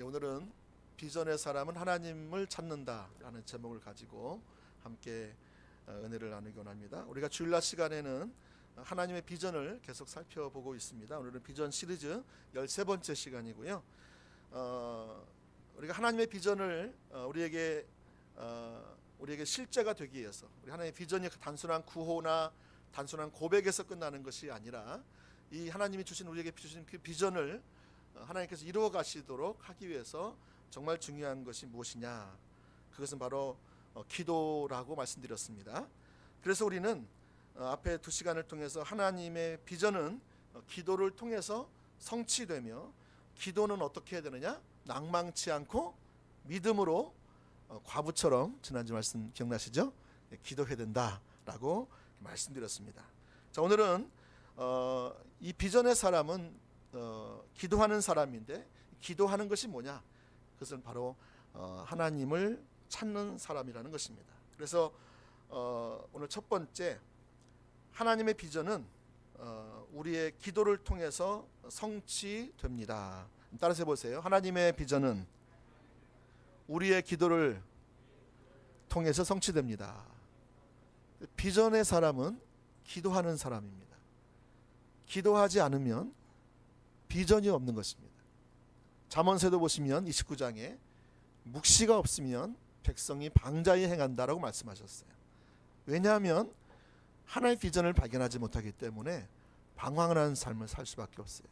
오늘은 비전의 사람은 하나님을 찾는다라는 제목을 가지고 함께 은혜를 나누기 원합니다. 우리가 주일날 시간에는 하나님의 비전을 계속 살펴보고 있습니다. 오늘은 비전 시리즈 13번째 시간이고요. 우리가 하나님의 비전을 우리에게 실제가 되기 위해서, 우리 하나님의 비전이 단순한 구호나 단순한 고백에서 끝나는 것이 아니라 이 하나님이 주신 우리에게 주신 그 비전을 하나님께서 이루어 가시도록 하기 위해서 정말 중요한 것이 무엇이냐, 그것은 바로 기도라고 말씀드렸습니다. 그래서 우리는 앞에 2시간을 통해서 하나님의 비전은 기도를 통해서 성취되며, 기도는 어떻게 해야 되느냐, 낭망치 않고 믿음으로 과부처럼, 지난주 말씀 기억나시죠? 기도해야 된다라고 말씀드렸습니다. 자, 오늘은 이 비전의 사람은 기도하는 사람인데, 기도하는 것이 뭐냐? 그것은 바로 하나님을 찾는 사람이라는 것입니다. 그래서 오늘 첫 번째, 하나님의 비전은 우리의 기도를 통해서 성취됩니다. 따라서 해보세요. 하나님의 비전은 우리의 기도를 통해서 성취됩니다. 비전의 사람은 기도하는 사람입니다. 기도하지 않으면 비전이 없는 것입니다. 잠언서도 보시면 29장에 묵시가 없으면 백성이 방자히 행한다라고 말씀하셨어요. 왜냐하면 하나의 비전을 발견하지 못하기 때문에 방황을 하는 삶을 살 수밖에 없어요.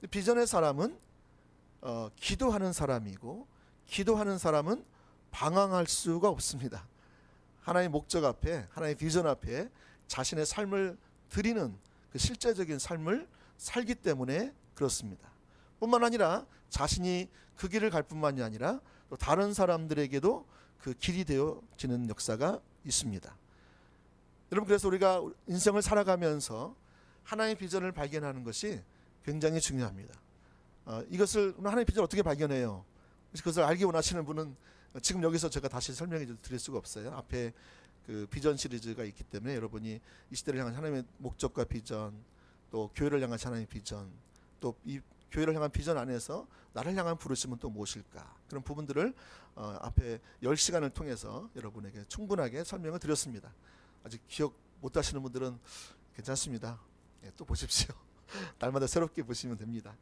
비전의 사람은 기도하는 사람이고, 기도하는 사람은 방황할 수가 없습니다. 하나의 목적 앞에, 하나의 비전 앞에 자신의 삶을 드리는 그 실제적인 삶을 살기 때문에 그렇습니다. 뿐만 아니라 자신이 그 길을 갈 뿐만이 아니라 또 다른 사람들에게도 그 길이 되어지는 역사가 있습니다. 여러분, 그래서 우리가 인생을 살아가면서 하나의 비전을 발견하는 것이 굉장히 중요합니다. 이것을 하나의 비전을 어떻게 발견해요? 그것을 알기 원하시는 분은 지금 여기서 제가 다시 설명해 드릴 수가 없어요. 앞에 그 비전 시리즈가 있기 때문에 여러분이 이 시대를 향한 하나님의 목적과 비전, 또 교회를 향한 하나님의 비전, 또 이 교회를 향한 비전 안에서 나를 향한 부르심은 또 무엇일까, 그런 부분들을 앞에 10시간을 통해서 여러분에게 충분하게 설명을 드렸습니다. 아직 기억 못 하시는 분들은 괜찮습니다. 또 보십시오. 날마다 새롭게 보시면 됩니다.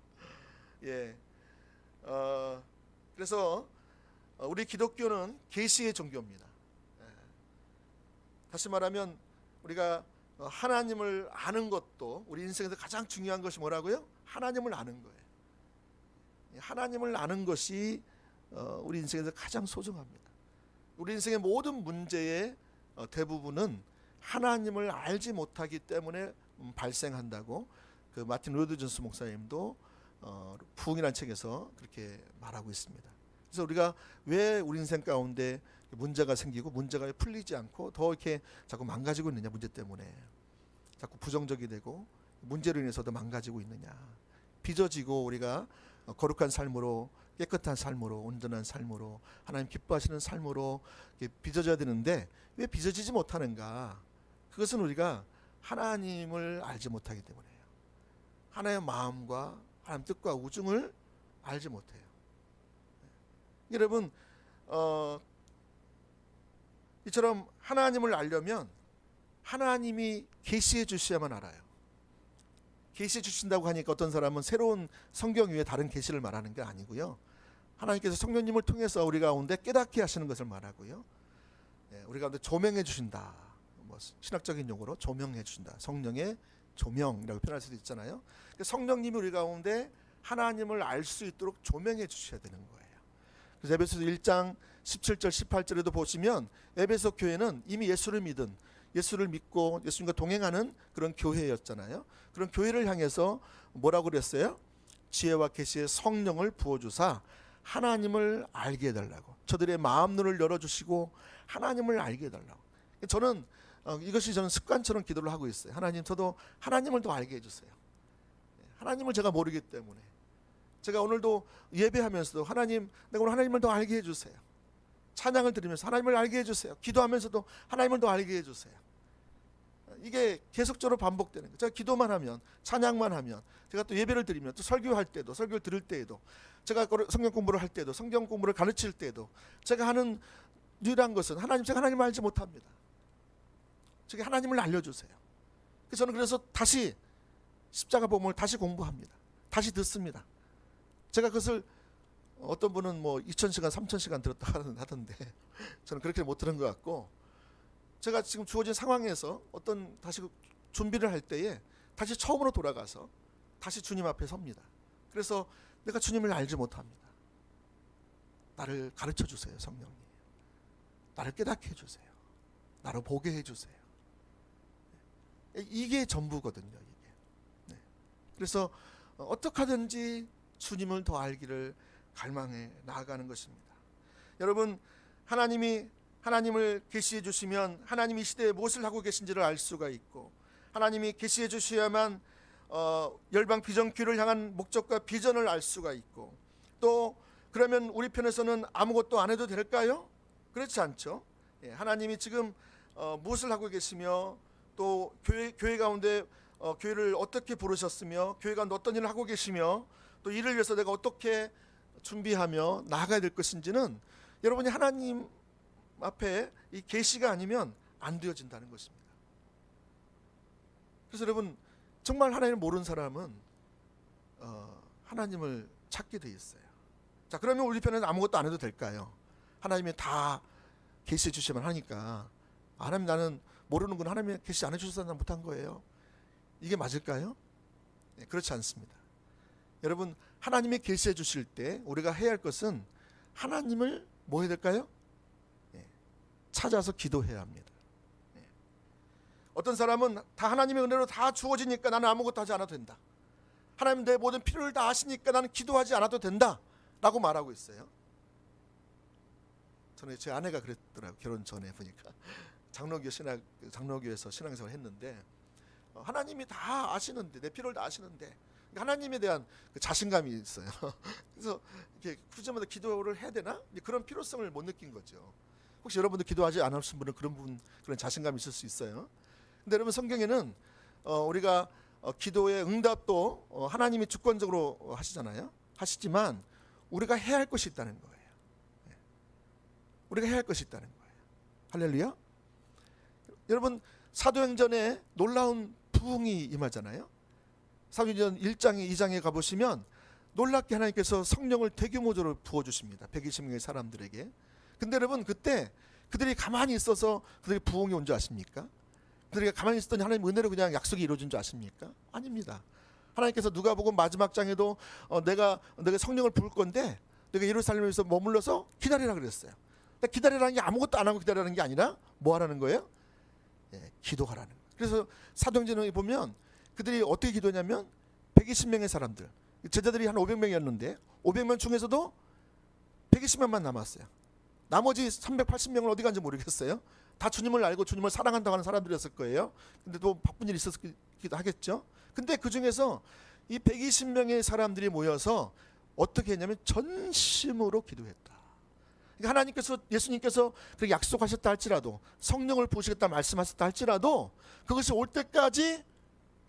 그래서 우리 기독교는 계시의 종교입니다. 다시 말하면 우리가 하나님을 아는 것도, 우리 인생에서 가장 중요한 것이 뭐라고요? 하나님을 아는 거예요. 하나님을 아는 것이 우리 인생에서 가장 소중합니다. 우리 인생의 모든 문제의 대부분은 하나님을 알지 못하기 때문에 발생한다고 그 마틴 로이드 존스 목사님도 부흥이라는 책에서 그렇게 말하고 있습니다. 그래서 우리가 왜 우리 인생 가운데 문제가 생기고 문제가 풀리지 않고 더 이렇게 자꾸 망가지고 있느냐, 문제 때문에 자꾸 부정적이 되고 문제로 인해서도 망가지고 있느냐, 빚어지고 우리가 거룩한 삶으로, 깨끗한 삶으로, 온전한 삶으로, 하나님 기뻐하시는 삶으로 빚어져야 되는데 왜 빚어지지 못하는가? 그것은 우리가 하나님을 알지 못하기 때문이에요. 하나님의 마음과 하나님 뜻과 우중을 알지 못해요. 여러분, 이처럼 하나님을 알려면 하나님이 계시해 주셔야만 알아요. 계시해 주신다고 하니까 어떤 사람은 새로운 성경 위에 다른 계시를 말하는 게 아니고요. 하나님께서 성령님을 통해서 우리 가운데 깨닫게 하시는 것을 말하고요. 우리 가운데 조명해 주신다. 신학적인 용어로 조명해 주신다. 성령의 조명이라고 표현할 수도 있잖아요. 성령님이 우리 가운데 하나님을 알 수 있도록 조명해 주셔야 되는 거예요. 그래서 에베소서 1장 17절 18절에도 보시면 에베소 교회는 이미 예수를 믿은, 예수를 믿고 예수님과 동행하는 그런 교회였잖아요. 그런 교회를 향해서 뭐라고 그랬어요? 지혜와 계시의 성령을 부어주사 하나님을 알게 해달라고, 저들의 마음 눈을 열어주시고 하나님을 알게 해달라고. 저는 이것이 저는 습관처럼 기도를 하고 있어요. 하나님, 저도 하나님을 더 알게 해주세요. 하나님을 제가 모르기 때문에 제가 오늘도 예배하면서도 하나님, 내가 오늘 하나님을 더 알게 해주세요. 찬양을 드리면서 하나님을 알게 해주세요. 기도하면서도 하나님을 더 알게 해주세요. 이게 계속적으로 반복되는 거예요. 제가 기도만 하면, 찬양만 하면, 제가 또 예배를 드리면, 또 설교할 때도, 설교를 들을 때에도, 제가 성경 공부를 할 때도, 성경 공부를 가르칠 때도 제가 하는 유일한 것은 제가 하나님을 알지 못합니다. 제가 하나님을 알려주세요. 저는 그래서 다시 십자가 복음을 다시 공부합니다. 다시 듣습니다. 제가 그것을 어떤 분은 뭐 2000시간, 3000시간 들었다 하던데 저는 그렇게 못 들은 것 같고, 제가 지금 주어진 상황에서 어떤 다시 준비를 할 때에 다시 처음으로 돌아가서 다시 주님 앞에 섭니다. 그래서 내가 주님을 알지 못합니다. 나를 가르쳐 주세요, 성령님. 나를 깨닫게 해주세요. 나를 보게 해주세요. 이게 전부거든요. 이게. 네. 그래서 어떻게 하든지 주님을 더 알기를 갈망해 나아가는 것입니다. 여러분, 하나님이 하나님을 계시해 주시면 하나님이 이 시대에 무엇을 하고 계신지를 알 수가 있고, 하나님이 계시해 주셔야만 열방 비전교회를 향한 목적과 비전을 알 수가 있고, 또 그러면 우리 편에서는 아무것도 안 해도 될까요? 그렇지 않죠. 예, 하나님이 지금 무엇을 하고 계시며, 또 교회 가운데 교회를 어떻게 부르셨으며, 교회 가운데 어떤 일을 하고 계시며, 또 이를 위해서 내가 어떻게 준비하며 나아가야 될 것인지는 여러분이 하나님 앞에 이 계시가 아니면 안 되어진다는 것입니다. 그래서 여러분, 정말 하나님을 모르는 사람은 하나님을 찾게 돼 있어요. 자, 그러면 우리 편에는 아무것도 안 해도 될까요? 하나님이 다 계시해 주시면 하니까, 하나님 나는 모르는군, 하나님이 계시 안 해주셔서 난 못한 거예요. 이게 맞을까요? 네, 그렇지 않습니다. 여러분, 하나님이 계시해 주실 때 우리가 해야 할 것은 하나님을 뭐 해야 될까요? 네, 찾아서 기도해야 합니다. 네. 어떤 사람은 다 하나님의 은혜로 다 주어지니까 나는 아무것도 하지 않아도 된다. 하나님 내 모든 필요를 다 아시니까 나는 기도하지 않아도 된다 라고 말하고 있어요. 저는 제 아내가 그랬더라고요. 결혼 전에 보니까 장로교에서 신앙생활을 했는데, 하나님이 다 아시는데, 내 필요를 다 아시는데 하나님에 대한 그 자신감이 있어요. 그래서 이렇게 굳이마다 기도를 해야 되나? 그런 필요성을 못 느낀 거죠. 혹시 여러분도 기도하지 않으신 분은 그런 자신감이 있을 수 있어요. 근데 여러분, 성경에는 우리가 기도의 응답도 하나님이 주권적으로 하시잖아요. 하시지만 우리가 해야 할 것이 있다는 거예요. 우리가 해야 할 것이 있다는 거예요. 할렐루야. 여러분, 사도행전에 놀라운 부흥이 임하잖아요. 사도행전 1장에 2장에 가보시면 놀랍게 하나님께서 성령을 대규모적으로 부어주십니다. 120명의 사람들에게. 근데 여러분, 그때 그들이 가만히 있어서 그들이 부흥이 온 줄 아십니까? 그들이 가만히 있었더니 하나님 은혜로 그냥 약속이 이루어진 줄 아십니까? 아닙니다. 하나님께서 누가복음 마지막 장에도 내가 성령을 부을 건데 내가 예루살렘에서 머물러서 기다리라 그랬어요. 기다리라는 게 아무것도 안 하고 기다리라는 게 아니라 뭐 하라는 거예요? 예, 기도하라는 거예요. 그래서 사도행전에 보면 그들이 어떻게 기도했냐면 120명의 사람들, 제자들이 한 500명이었는데 500명 중에서도 120명만 남았어요. 나머지 380명은 어디 간지 모르겠어요. 다 주님을 알고 주님을 사랑한다고 하는 사람들이었을 거예요. 근데 또 바쁜 일이 있었기도 하겠죠. 근데 그 중에서 이 120명의 사람들이 모여서 어떻게 했냐면 전심으로 기도했다. 그러니까 하나님께서, 예수님께서 그렇게 약속하셨다 할지라도, 성령을 부으시겠다 말씀하셨다 할지라도 그것이 올 때까지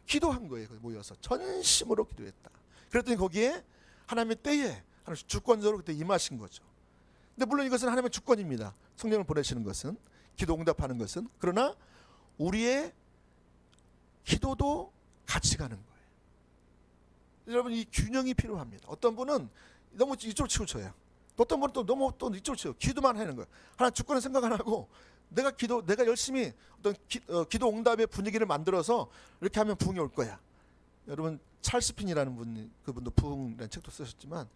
기도한 거예요. 모여서 전심으로 기도했다. 그랬더니 거기에 하나님의 때에 하나님 주권적으로 그때 임하신 거죠. 근데 물론 이것은 하나님의 주권입니다. 성령을 보내시는 것은, 기도 응답하는 것은. 그러나 우리의 기도도 같이 가는 거예요. 여러분, 이 균형이 필요합니다. 어떤 분은 너무 이쪽으로 치우쳐요. 어떤 분은 또 너무 또 이쪽으로 치우쳐. 기도만 하는 거예요. 하나 주권을 생각 안 하고 내가 열심히 어떤 기도 응답의 분위기를 만들어서 이렇게 하면 부흥이 올 거야. 여러분, 찰스 핀이라는 분이, 그분도 부흥이라는 책도 쓰셨지만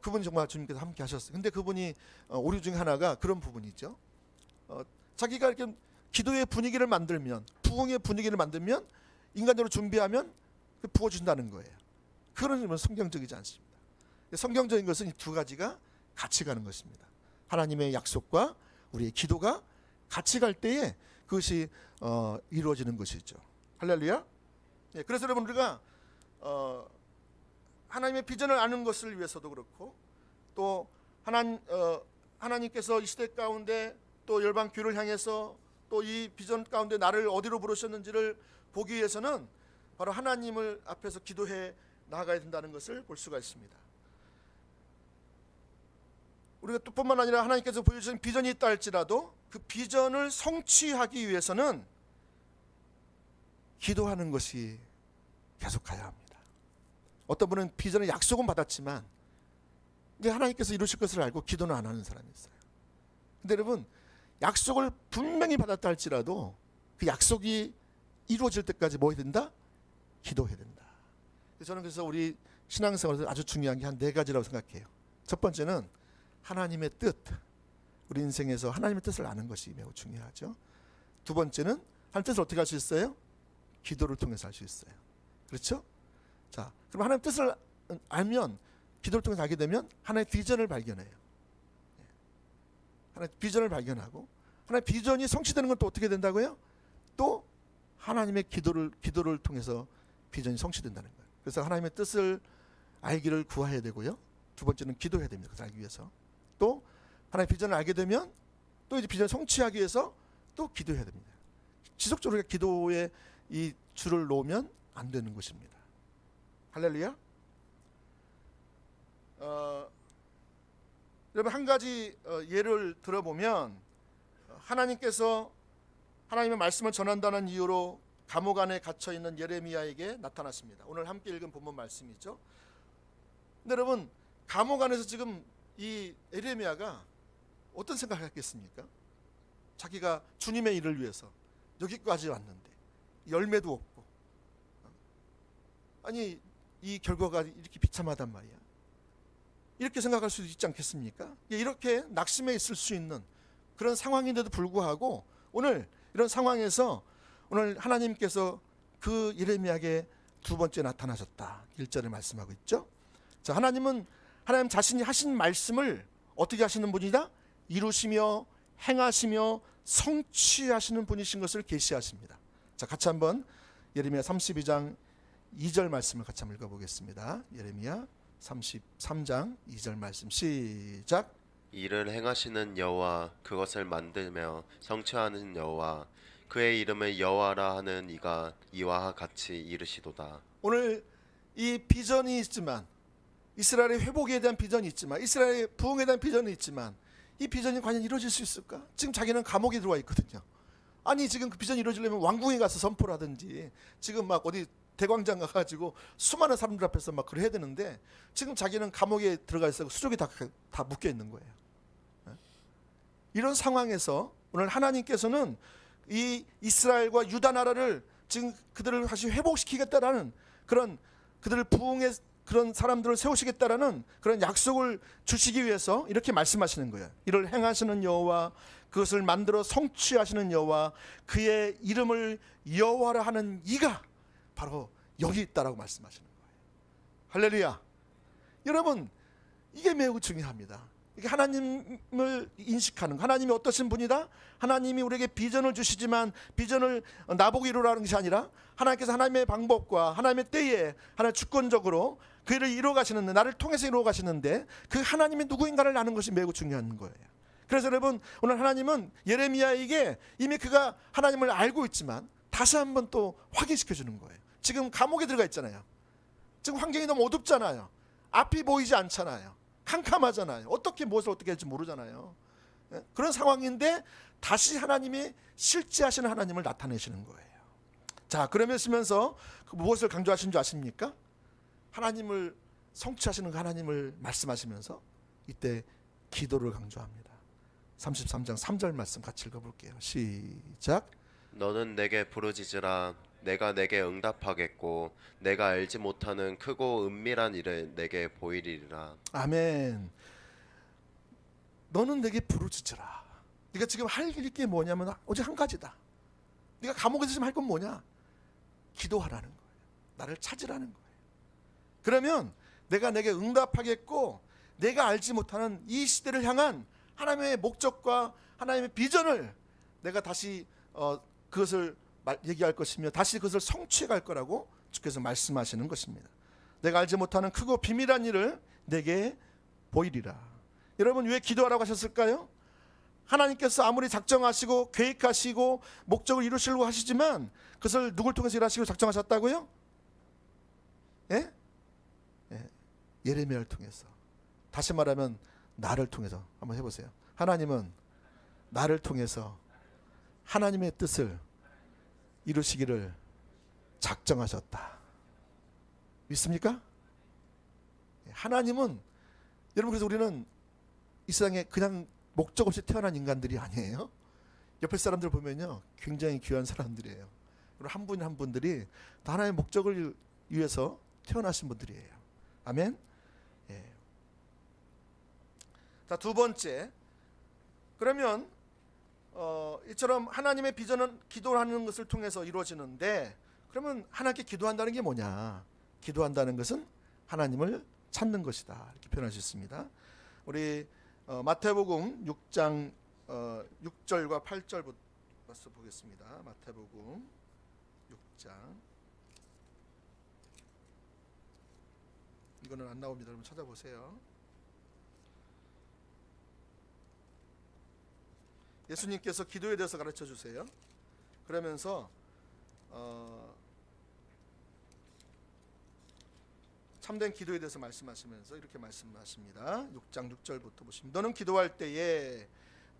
그분이 정말 주님께서 함께 하셨어요. 근데 그분이 오류 중에 하나가 그런 부분이죠. 자기가 이렇게 기도의 분위기를 만들면, 부흥의 분위기를 만들면, 인간적으로 준비하면 부어준다는 거예요. 그런 점은 성경적이지 않습니다. 성경적인 것은 이 두 가지가 같이 가는 것입니다. 하나님의 약속과 우리의 기도가 같이 갈 때에 그것이 이루어지는 것이죠. 할렐루야. 예, 그래서 여러분, 우리가 하나님의 비전을 아는 것을 위해서도 그렇고, 또 하나님께서 이 시대 가운데 또 열방 교회를 향해서 또 이 비전 가운데 나를 어디로 부르셨는지를 보기 위해서는 바로 하나님을 앞에서 기도해 나아가야 된다는 것을 볼 수가 있습니다. 우리가 또 뿐만 아니라 하나님께서 보여주신 비전이 있다 할지라도 그 비전을 성취하기 위해서는 기도하는 것이 계속 가야 합니다. 어떤 분은 비전의 약속은 받았지만 이게 하나님께서 이루실 것을 알고 기도는 안 하는 사람이 있어요. 근데 여러분, 약속을 분명히 받았다 할지라도 그 약속이 이루어질 때까지 뭐 해야 된다? 기도해야 된다. 저는 그래서 우리 신앙생활에서 아주 중요한 게 한 4가지라고 생각해요. 첫 번째는 하나님의 뜻, 우리 인생에서 하나님의 뜻을 아는 것이 매우 중요하죠. 두 번째는 하나님의 뜻을 어떻게 알 수 있어요? 기도를 통해서 알 수 있어요. 그렇죠? 자, 그럼 하나님의 뜻을 알면, 기도를 통해서 알게 되면 하나의 비전을 발견해요. 하나의 비전을 발견하고, 하나의 비전이 성취되는 건 또 어떻게 된다고요? 또 하나님의 기도를 통해서 비전이 성취된다는 거예요. 그래서 하나님의 뜻을 알기를 구해야 되고요. 두 번째는 기도해야 됩니다. 그것을 알기 위해서. 또 하나의 비전을 알게 되면 또 이제 비전을 성취하기 위해서 또 기도해야 됩니다. 지속적으로 기도에 이 줄을 놓으면 안 되는 것입니다. 할렐루야. 여러분, 한 가지 예를 들어보면, 하나님께서 하나님의 말씀을 전한다는 이유로 감옥 안에 갇혀 있는 예레미야에게 나타났습니다. 오늘 함께 읽은 본문 말씀이죠. 근데 여러분, 감옥 안에서 지금 이 예레미야가 어떤 생각을 했겠습니까? 자기가 주님의 일을 위해서 여기까지 왔는데 열매도 없고, 아니 이 결과가 이렇게 비참하단 말이야. 이렇게 생각할 수도 있지 않겠습니까? 이렇게 낙심해 있을 수 있는 그런 상황인데도 불구하고 오늘 이런 상황에서 오늘 하나님께서 그 예레미야에게 두 번째 나타나셨다. 1절에 말씀하고 있죠. 자, 하나님 자신이 하신 말씀을 어떻게 하시는 분이다? 이루시며 행하시며 성취하시는 분이신 것을 계시하십니다. 자, 같이 한번 예레미야 32장 2절 말씀을 같이 한번 읽어보겠습니다. 예레미야 33장 2절 말씀 시작. 이를 행하시는 여호와, 그것을 만들며 성취하는 여호와, 그의 이름을 여호와라 하는 이가 이와 같이 이르시도다. 오늘 이 비전이 있지만, 이스라엘의 회복에 대한 비전이 있지만, 이스라엘의 부흥에 대한 비전이 있지만, 이 비전이 과연 이루어질 수 있을까? 지금 자기는 감옥에 들어와 있거든요. 아니 지금 그 비전이 이루어지려면 왕궁에 가서 선포를 하든지, 지금 막 어디 대광장 가가지고 수많은 사람들 앞에서 막 그걸 해야 되는데, 지금 자기는 감옥에 들어가 있어 수족이 다 묶여 있는 거예요. 이런 상황에서 오늘 하나님께서는 이 이스라엘과 유다 나라를 지금 그들을 다시 회복시키겠다라는 그런, 그들을 부흥의 그런 사람들을 세우시겠다라는 그런 약속을 주시기 위해서 이렇게 말씀하시는 거예요. 이를 행하시는 여호와, 그것을 만들어 성취하시는 여호와, 그의 이름을 여호와라 하는 이가 바로 여기 있다라고 말씀하시는 거예요. 할렐루야. 여러분, 이게 매우 중요합니다. 이게 하나님을 인식하는, 하나님이 어떠신 분이다? 하나님이 우리에게 비전을 주시지만 비전을 나보고 이루라는 것이 아니라 하나님께서 하나님의 방법과 하나님의 때에 하나님 주권적으로 그 일을 이루어 가시는데, 나를 통해서 이루어 가시는데 그 하나님이 누구인가를 아는 것이 매우 중요한 거예요. 그래서 여러분, 오늘 하나님은 예레미야에게 이미 그가 하나님을 알고 있지만 다시 한번 또 확인시켜 주는 거예요. 지금 감옥에 들어가 있잖아요. 지금 환경이 너무 어둡잖아요. 앞이 보이지 않잖아요. 캄캄하잖아요. 어떻게 무엇을 어떻게 할지 모르잖아요. 그런 상황인데 다시 하나님이 실제하시는 하나님을 나타내시는 거예요. 자, 그러면서 무엇을 강조하신 줄 아십니까? 하나님을 성취하시는 그 하나님을 말씀하시면서 이때 기도를 강조합니다. 33장 3절 말씀 같이 읽어볼게요. 시작. 너는 내게 부르짖으라. 내가 내게 응답하겠고 내가 알지 못하는 크고 은밀한 일을 내게 보이리라. 아멘. 너는 내게 부르짖으라. 네가 지금 할 게 뭐냐면 오직 한 가지다. 네가 감옥에서 지금 할 건 뭐냐? 기도하라는 거예요. 나를 찾으라는 거예요. 그러면 내가 내게 응답하겠고 내가 알지 못하는 이 시대를 향한 하나님의 목적과 하나님의 비전을 내가 다시 그것을 얘기할 것이며 다시 그것을 성취해 갈 거라고 주께서 말씀하시는 것입니다. 내가 알지 못하는 크고 비밀한 일을 내게 보이리라. 여러분, 왜 기도하라고 하셨을까요? 하나님께서 아무리 작정하시고 계획하시고 목적을 이루시려고 하시지만 그것을 누굴 통해서 일하시고 작정하셨다고요? 예? 예. 예레미야를 통해서. 다시 말하면 나를 통해서. 한번 해보세요. 하나님은 나를 통해서 하나님의 뜻을 이루시기를 작정하셨다. 믿습니까? 하나님은, 여러분, 그래서 우리는 이 세상에 그냥 목적 없이 태어난 인간들이 아니에요. 옆에 사람들 보면요, 굉장히 귀한 사람들이에요. 그리고 한 분 한 분들이 다 하나의 목적을 위해서 태어나신 분들이에요. 아멘. 예. 자, 두 번째, 그러면 이처럼 하나님의 비전은 기도하는 것을 통해서 이루어지는데, 그러면 하나님께 기도한다는 게 뭐냐? 기도한다는 것은 하나님을 찾는 것이다, 이렇게 표현할 수 있습니다. 우리 마태복음 6장 6절과 8절부터 보겠습니다. 마태복음 6장, 이거는 안 나옵니다. 여러분 찾아보세요. 예수님께서 기도에 대해서 가르쳐 주세요. 그러면서 참된 기도에 대해서 말씀하시면서 이렇게 말씀하십니다. 6장 6절부터 보시면, 너는 기도할 때에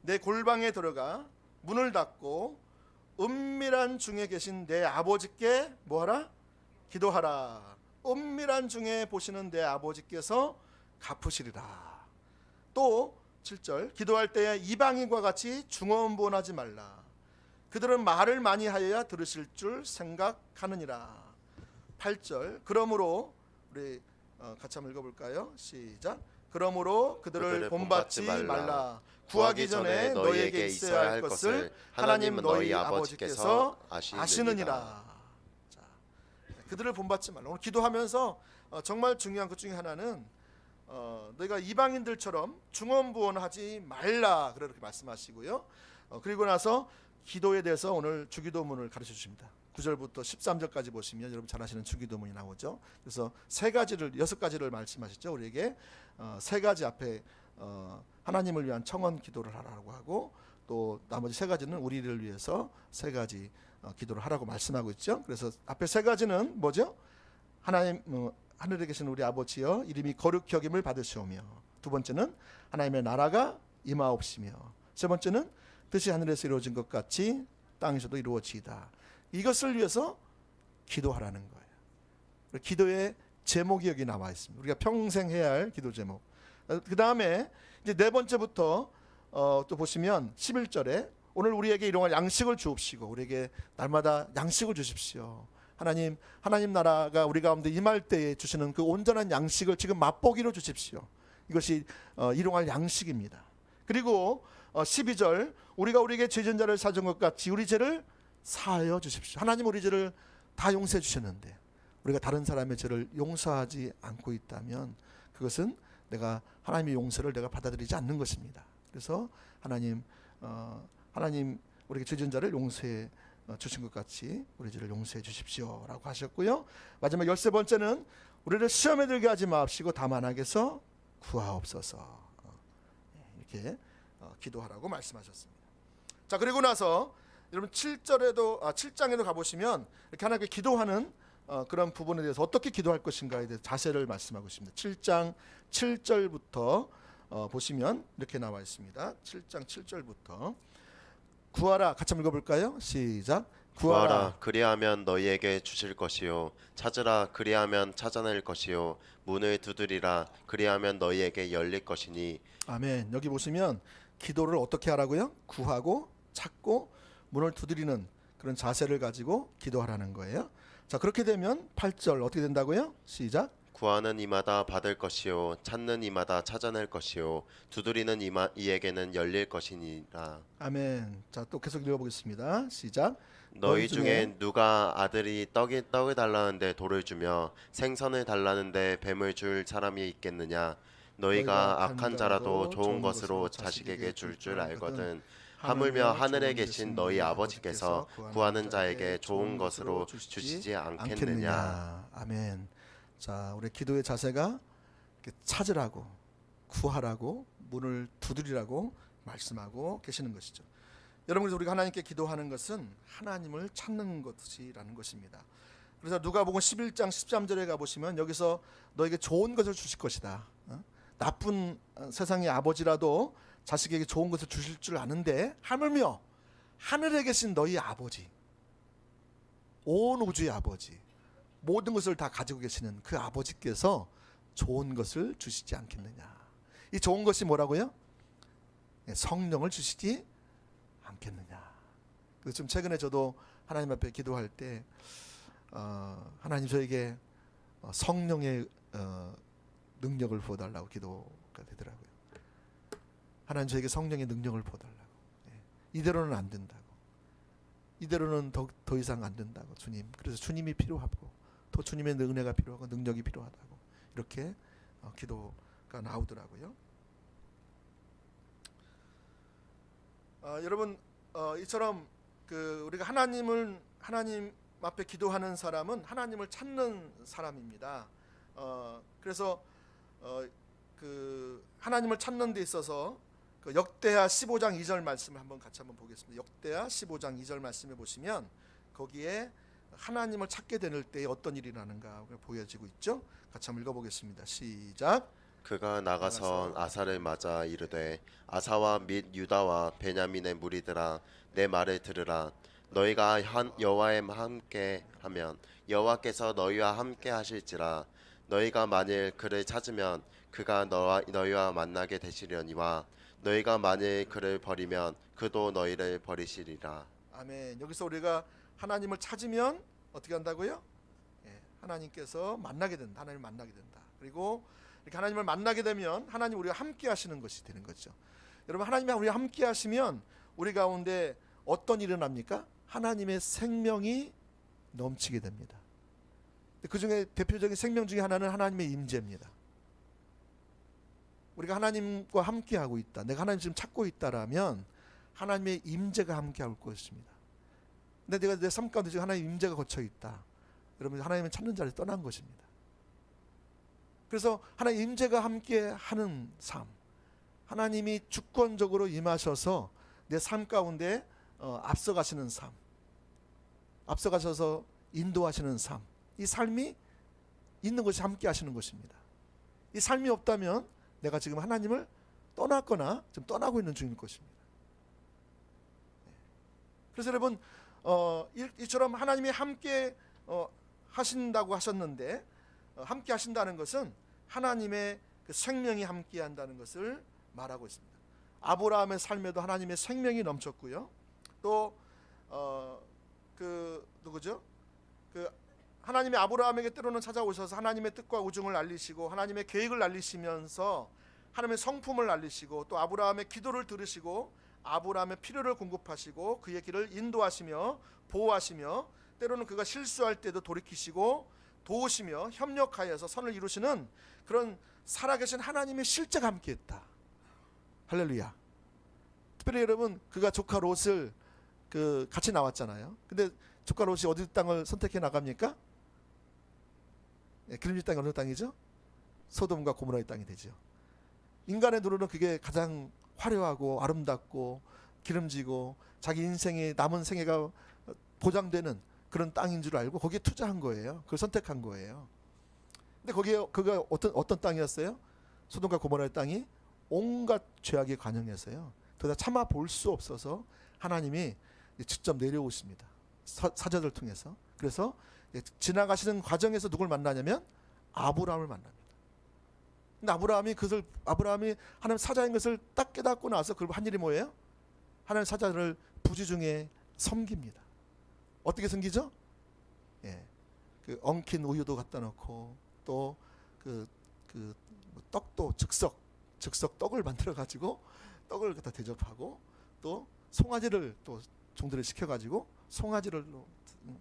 내 골방에 들어가 문을 닫고 은밀한 중에 계신 내 아버지께 뭐하라? 기도하라. 은밀한 중에 보시는 내 아버지께서 갚으시리라. 또 7절, 기도할 때에 이방인과 같이 중언부언하지 말라. 그들은 말을 많이 하여야 들으실 줄 생각하느니라. 8절, 그러므로 우리 같이 한번 읽어볼까요? 시작. 그러므로 그들을 본받지 말라. 구하기 전에 너희에게 있어야 할 것을 하나님 너희 아버지께서 아시느니라. 자, 그들을 본받지 말라. 오늘 기도하면서 정말 중요한 것 중에 하나는 너희가 이방인들처럼 중언부언하지 말라, 그렇게 말씀하시고요. 그리고 나서 기도에 대해서 오늘 주기도문을 가르쳐 주십니다. 9절부터 13절까지 보시면 여러분 잘 아시는 주기도문이 나오죠. 그래서 여섯 가지를 말씀하시죠. 우리에게 세 가지 앞에 하나님을 위한 청원 기도를 하라고 하고, 또 나머지 세 가지는 우리를 위해서 세 가지 기도를 하라고 말씀하고 있죠. 그래서 앞에 세 가지는 뭐죠? 하나님, 하늘에 계신 우리 아버지여, 이름이 거룩히 여김을 받으시오며, 두 번째는 하나님의 나라가 임하옵시며, 세 번째는 뜻이 하늘에서 이루어진 것 같이 땅에서도 이루어지이다. 이것을 위해서 기도하라는 거예요. 기도의 제목이 여기 나와 있습니다. 우리가 평생 해야 할 기도 제목. 그 다음에 이제 네 번째부터 또 보시면 11절에 오늘 우리에게 일용할 양식을 주옵시고, 우리에게 날마다 양식을 주십시오. 하나님 나라가 우리 가운데 임할 때에 주시는 그 온전한 양식을 지금 맛보기로 주십시오. 이것이 일용할 양식입니다. 그리고 12절, 우리가 우리에게 죄진 자를 사준 것 같이 우리 죄를 사하여 주십시오. 하나님 우리 죄를 다 용서해 주셨는데 우리가 다른 사람의 죄를 용서하지 않고 있다면 그것은 내가 하나님의 용서를 내가 받아들이지 않는 것입니다. 그래서 하나님 우리에게 죄진 자를 용서해 주신 것 같이 우리 죄를 용서해 주십시오 라고 하셨고요. 마지막 13번째는 우리를 시험에 들게 하지 마옵시고 다만 악에서 구하옵소서, 이렇게 기도하라고 말씀하셨습니다. 자, 그리고 나서 여러분 7장에도 가보시면 이렇게 하나님께 기도하는 그런 부분에 대해서 어떻게 기도할 것인가에 대해서 자세를 말씀하고 있습니다. 7장 7절부터 보시면 이렇게 나와 있습니다. 7장 7절부터 구하라, 같이 한번 읽어볼까요? 시작. 구하라, 그리하면 너희에게 주실 것이요, 찾으라, 그리하면 찾아낼 것이요, 문을 두드리라, 그리하면 너희에게 열릴 것이니. 아멘. 여기 보시면 기도를 어떻게 하라고요? 구하고 찾고 문을 두드리는 그런 자세를 가지고 기도하라는 거예요. 자, 그렇게 되면 8절 어떻게 된다고요? 시작. 구하는 이마다 받을 것이요, 찾는 이마다 찾아낼 것이요, 두드리는 이에게는 열릴 것이니라. 아멘. 자, 또 계속 읽어보겠습니다. 시작. 너희 중에 누가 아들이 떡을 달라는데 돌을 주며 생선을 달라는데 뱀을 줄 사람이 있겠느냐? 너희가 악한 자라도 좋은 것으로 자식에게 줄 알거든. 하물며 하늘에 계신 너희 아버지께서 구하는 자에게 좋은 것으로 주시지 않겠느냐. 아멘. 자, 우리 기도의 자세가 찾으라고, 구하라고, 문을 두드리라고, 말씀하고 계시는 것이죠. 여러분, 그래서 우리가 하나님께 기도하는 것은 하나님을 찾는 것이라는 것입니다. 그래서 누가복음 11장 13절에 가보시면 여기서 너에게 좋은 것을 주실 것이다. 나쁜 세상의 아버지라도 자식에게 좋은 것을 주실 줄 아는데, 하물며 하늘에 계신 너희 아버지, 온 우주의 아버지, 모든 것을 다 가지고 계시는 그 아버지께서 좋은 것을 주시지 않겠느냐. 이 좋은 것이 뭐라고요? 성령을 주시지 않겠느냐. 그래서 좀 최근에 저도 하나님 앞에 기도할 때 하나님 저에게 성령의 능력을 부어달라고 기도가 되더라고요. 하나님 저에게 성령의 능력을 부어달라고. 이대로는 안 된다고. 이대로는 더 이상 안 된다고. 주님. 그래서 주님이 필요하고 또 주님의 은혜가 필요하고 능력이 필요하다고 이렇게 기도가 나오더라고요. 여러분, 이처럼 우리가 하나님 앞에 기도하는 사람은 하나님을 찾는 사람입니다. 그래서 하나님을 찾는 데 있어서 역대하 15장 2절 말씀을 같이 한번 보겠습니다. 역대하 15장 2절 말씀에 보시면 거기에 하나님을 찾게 될 때 어떤 일이 나는가 보여지고 있죠. 같이 한번 읽어보겠습니다. 시작. 그가 나가서 아사를 맞아 이르되 아사와 및 유다와 베냐민의 무리들아 내 말을 들으라. 너희가 여호와에 함께 하면 여호와께서 너희와 함께 하실지라. 너희가 만일 그를 찾으면 그가 너희와 만나게 되시려니와 너희가 만일 그를 버리면 그도 너희를 버리시리라. 아멘. 여기서 우리가 하나님을 찾으면 어떻게 한다고요? 하나님께서 만나게 된다. 하나님을 만나게 된다. 그리고 이렇게 하나님을 만나게 되면 하나님 우리와 함께 하시는 것이 되는 거죠. 여러분, 하나님이 우리와 함께 하시면 우리 가운데 어떤 일이 일어납니까? 하나님의 생명이 넘치게 됩니다. 그 중에 대표적인 생명 중에 하나는 하나님의 임재입니다. 우리가 하나님과 함께 하고 있다. 내가 하나님 지금 찾고 있다라면 하나님의 임재가 함께 할 것입니다. 근데 내가 내 삶 가운데 지금 하나님의 임재가 거쳐 있다. 여러분, 하나님을 찾는 자리에 떠난 것입니다. 그래서 하나님 임재가 함께 하는 삶, 하나님이 주권적으로 임하셔서 내 삶 가운데 앞서가시는 삶, 앞서가셔서 인도하시는 삶, 이 삶이 있는 것이 함께 하시는 것입니다. 이 삶이 없다면 내가 지금 하나님을 떠났거나 지금 떠나고 있는 중일 것입니다. 그래서 여러분, 이처럼 하나님이 함께 하신다고 하셨는데, 함께 하신다는 것은 하나님의 그 생명이 함께 한다는 것을 말하고 있습니다. 아브라함의 삶에도 하나님의 생명이 넘쳤고요. 또 누구죠? 하나님의 아브라함에게 때로는 찾아오셔서 하나님의 뜻과 우중을 알리시고 하나님의 계획을 알리시면서 하나님의 성품을 알리시고 또 아브라함의 기도를 들으시고 아브라함의 필요를 공급하시고 그의 길을 인도하시며 보호하시며 때로는 그가 실수할 때도 돌이키시고 도우시며 협력하여서 선을 이루시는 그런 살아계신 하나님의 실제가 함께했다. 할렐루야. 특별히 여러분, 그가 조카 롯을 같이 나왔잖아요. 근데 조카 롯이 어디 땅을 선택해 나갑니까? 기름진 땅이 어느 땅이죠? 소돔과 고모라의 땅이 되죠. 인간의 눈으로는 그게 가장 화려하고 아름답고 기름지고 자기 인생의 남은 생애가 보장되는 그런 땅인 줄 알고 거기에 투자한 거예요. 그걸 선택한 거예요. 근데 그가 어떤 땅이었어요? 소돔과 고모라의 땅이 온갖 죄악에 관영해서요. 더 참아 볼 수 없어서 하나님이 직접 내려오십니다. 사자들 통해서. 그래서 지나가시는 과정에서 누굴 만나냐면 아브라함을 만납니다. 근데 아브라함이 하나님 사자인 것을 딱 깨닫고 나서 그리고 한 일이 뭐예요? 하나님 사자를 부지중에 섬깁니다. 어떻게 섬기죠? 그 엉킨 우유도 갖다 놓고 또 떡도 즉석 떡을 만들어 가지고 떡을 갖다 대접하고 또 송아지를 또 종들을 시켜 가지고 송아지를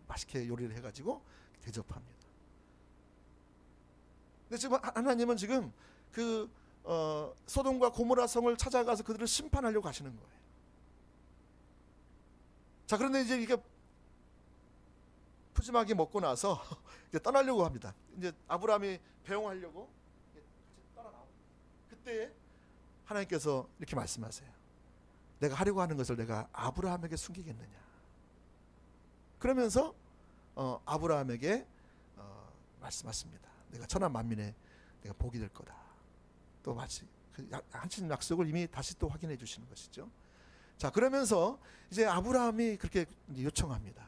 맛있게 요리를 해 가지고 대접합니다. 근데 지금 하나님은 지금 소돔과 고모라 성을 찾아가서 그들을 심판하려고 하시는 거예요. 자, 그런데 이제 이게 푸짐하게 먹고 나서 이제 떠나려고 합니다. 이제 아브라함이 배웅하려고 떠나나옵니다. 그때 하나님께서 이렇게 말씀하세요. 내가 하려고 하는 것을 내가 아브라함에게 숨기겠느냐. 그러면서 아브라함에게 말씀하십니다. 내가 천하 만민의 내가 복이 될 거다. 또 마치 하신 약속을 이미 다시 또 확인해 주시는 것이죠. 자, 그러면서 이제 아브라함이 그렇게 요청합니다.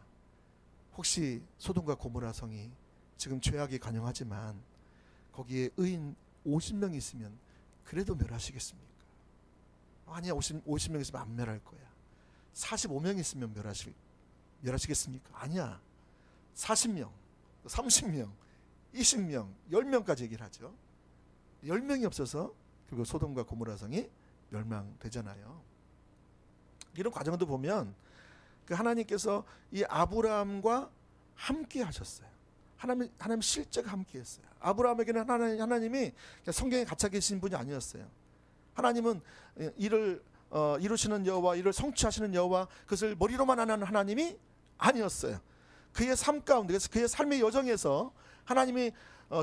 혹시 소돔과 고모라 성이 지금 죄악이 간영하지만 거기에 의인 50명 있으면 그래도 멸하시겠습니까? 아니야, 50명 있으면 안 멸할 거야. 45명 있으면 멸하시겠습니까? 아니야, 40명, 30명, 20명, 10명까지 얘기를 하죠. 10명이 없어서 결국 소돔과 고모라 성이 멸망되잖아요. 이런 과정도 보면 그 하나님께서 이 아브라함과 함께 하셨어요. 하나님 실제가 함께 했어요. 아브라함에게는 하나님이 성경에 갇혀 계신 분이 아니었어요. 하나님은 일을 이루시는 여호와, 일을 성취하시는 여호와, 그것을 머리로만 하는 하나님이 아니었어요. 그의 삶 가운데, 그의 삶의 여정에서 하나님이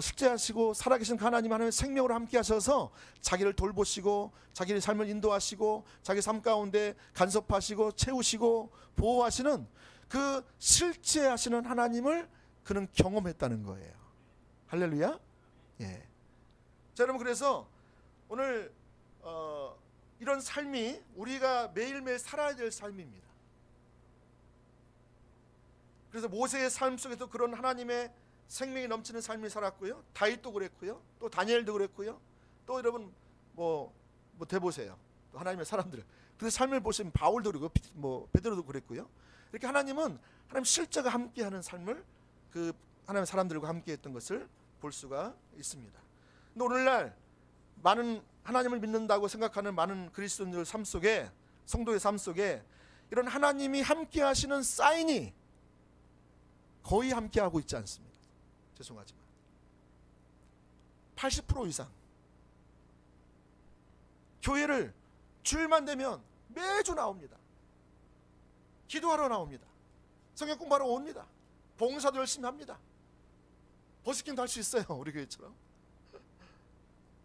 실제하시고 살아계신 그 하나님의 생명으로 함께 하셔서 자기를 돌보시고 자기의 삶을 인도하시고 자기 삶 가운데 간섭하시고 채우시고 보호하시는 그 실제하시는 하나님을 그는 경험했다는 거예요. 할렐루야. 예. 자, 여러분, 그래서 오늘 이런 삶이 우리가 매일매일 살아야 될 삶입니다. 그래서 모세의 삶 속에서 그런 하나님의 생명이 넘치는 삶을 살았고요. 다윗도 그랬고요. 또 다니엘도 그랬고요. 또 여러분 뭐 대보세요. 또 하나님의 사람들. 그 삶을 보시면 바울도 그리고 베드로도 그랬고요. 이렇게 하나님 실제가 함께하는 삶을 그 하나님의 사람들과 함께했던 것을 볼 수가 있습니다. 근데 오늘날 많은 하나님을 믿는다고 생각하는 많은 그리스도인들 삶 속에, 성도의 삶 속에 이런 하나님이 함께하시는 사인이 거의 함께하고 있지 않습니다. 죄송하지만 80% 이상 교회를 주일만 되면 매주 나옵니다. 기도하러 나옵니다. 성경 공부하러 옵니다. 봉사도 열심히 합니다. 버스킹도 할 수 있어요, 우리 교회처럼.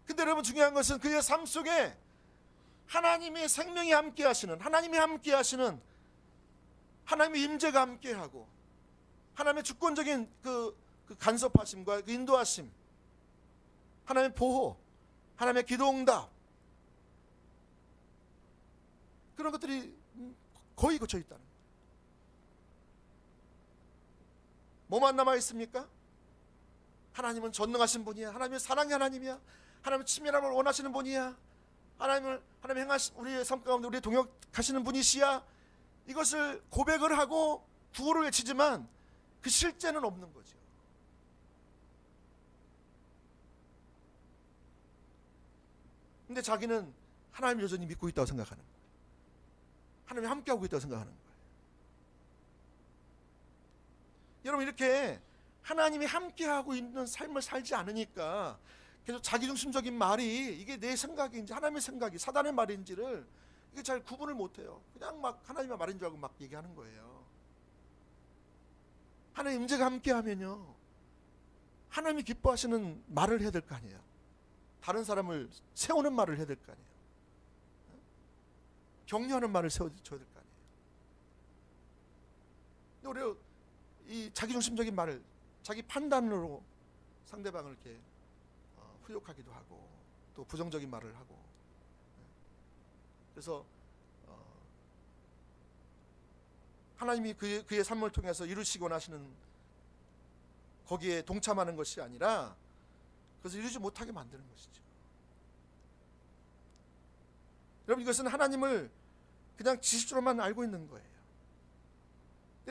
근데 여러분, 중요한 것은 그의 삶 속에 하나님의 생명이 함께 하시는, 하나님이 함께 하시는 하나님의 임재가 함께하고 하나님의 주권적인 그 간섭하심과 그 인도하심, 하나님의 보호, 하나님의 기도응답, 그런 것들이 거의 거쳐 있다는 거예요. 뭐만 남아 있습니까? 하나님은 전능하신 분이야. 하나님은 사랑의 하나님이야. 하나님은 친밀함을 원하시는 분이야. 하나님 행하신 우리의 삶 가운데 우리의 동역하시는 분이시야. 이것을 고백을 하고 구호를 외치지만 그 실제는 없는 거죠. 근데 자기는 하나님을 여전히 믿고 있다고 생각하는 거예요. 하나님이 함께하고 있다고 생각하는 거예요. 여러분, 이렇게 하나님이 함께하고 있는 삶을 살지 않으니까 계속 자기중심적인 말이 이게 내 생각인지 하나님의 생각이 사단의 말인지를 이게 잘 구분을 못해요. 그냥 막 하나님의 말인 줄 알고 막 얘기하는 거예요. 하나님 임재가 함께하면요, 하나님이 기뻐하시는 말을 해야 될 거 아니에요. 다른 사람을 세우는 말을 해야 될 거 아니에요. 격려하는 말을 세워줘야 될 거 아니에요. 근데 우리 이 자기중심적인 말을 자기 판단으로 상대방을 이렇게 후욕하기도 하고 또 부정적인 말을 하고, 그래서 하나님이 그의 삶을 통해서 이루시곤 하시는 거기에 동참하는 것이 아니라 그래서 이루지 못하게 만드는 것이죠. 여러분, 이것은 하나님을 그냥 지식적으로만 알고 있는 거예요.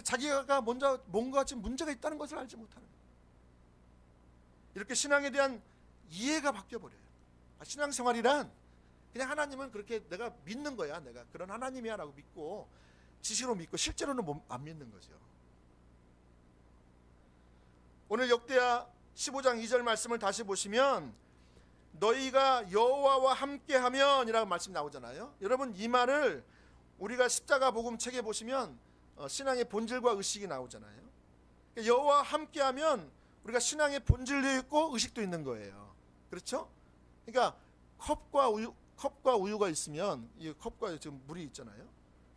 자기가 뭔가 지금 문제가 있다는 것을 알지 못하는 거예요. 이렇게 신앙에 대한 이해가 바뀌어버려요. 신앙생활이란 그냥 하나님은 그렇게 내가 믿는 거야, 내가 그런 하나님이야 라고 믿고 지식으로 믿고 실제로는 안 믿는 거죠. 오늘 역대하 15장 2절 말씀을 다시 보시면 너희가 여호와와 함께하면 이라고 말씀 나오잖아요. 여러분, 이 말을 우리가 십자가 복음 책에 보시면 신앙의 본질과 의식이 나오잖아요. 여호와와 함께하면 우리가 신앙의 본질도 있고 의식도 있는 거예요. 그렇죠? 그러니까 컵과 우유가 있으면 이 컵과 지금 물이 있잖아요.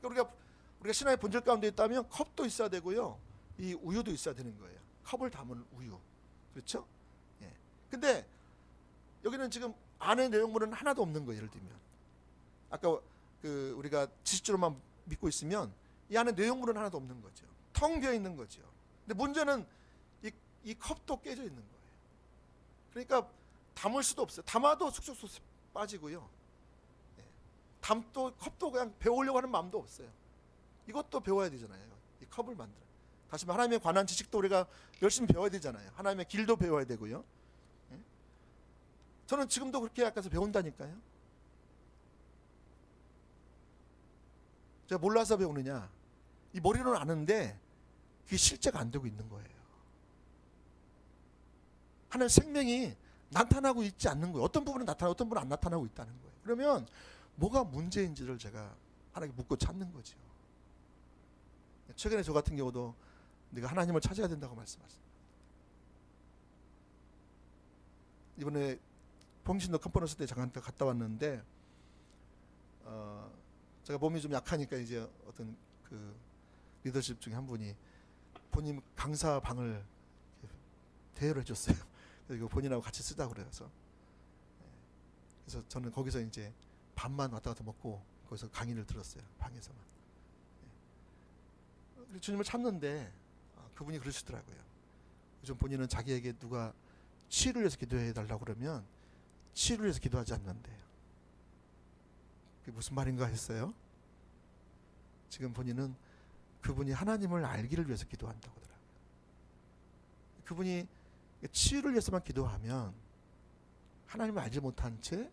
그러니까 우리가 신앙의 본질 가운데 있다면 컵도 있어야 되고요, 이 우유도 있어야 되는 거예요. 컵을 담은 우유, 그렇죠? 예. 근데 여기는 지금 안에 내용물은 하나도 없는 거예요. 예를 들면 아까 그 우리가 지식적으로만 믿고 있으면 이 안에 내용물은 하나도 없는 거죠. 텅 비어 있는 거죠. 근데 문제는 이 컵도 깨져 있는 거예요. 그러니까 담을 수도 없어요. 담아도 쑥쑥 빠지고요. 예. 담도 컵도 그냥 배우려고 하는 마음도 없어요. 이것도 배워야 되잖아요. 이 컵을 만들어. 다시 말하면 하나님에 관한 지식도 우리가 열심히 배워야 되잖아요. 하나님의 길도 배워야 되고요. 예? 저는 지금도 그렇게 아까서 배운다니까요. 제가 몰라서 배우느냐? 이 머리로는 아는데 그게 실제가 안 되고 있는 거예요. 하나의 생명이 나타나고 있지 않는 거예요. 어떤 부분은 나타나고 어떤 부분은 안 나타나고 있다는 거예요. 그러면 뭐가 문제인지를 제가 하나님께 묻고 찾는 거죠. 최근에 저 같은 경우도 내가 하나님을 찾아야 된다고 말씀하셨어요. 이번에 봉신도 컨퍼런스 때 잠깐 갔다 왔는데 제가 몸이 좀 약하니까 이제 어떤 그 리더십 중에 한 분이 본인 강사 방을 대여를 해줬어요. 그래서 본인하고 같이 쓰자고 그래서 저는 거기서 이제 밥만 왔다 갔다 먹고 거기서 강의를 들었어요. 방에서만. 주님을 찾는데 그분이 그러시더라고요. 요즘 본인은 자기에게 누가 치유를 위해서 기도해 달라고 그러면 치유를 위해서 기도하지 않는데요. 그게 무슨 말인가 했어요. 지금 본인은 그분이 하나님을 알기를 위해서 기도한다고 하더라고요. 그분이 치유를 위해서만 기도하면 하나님을 알지 못한 채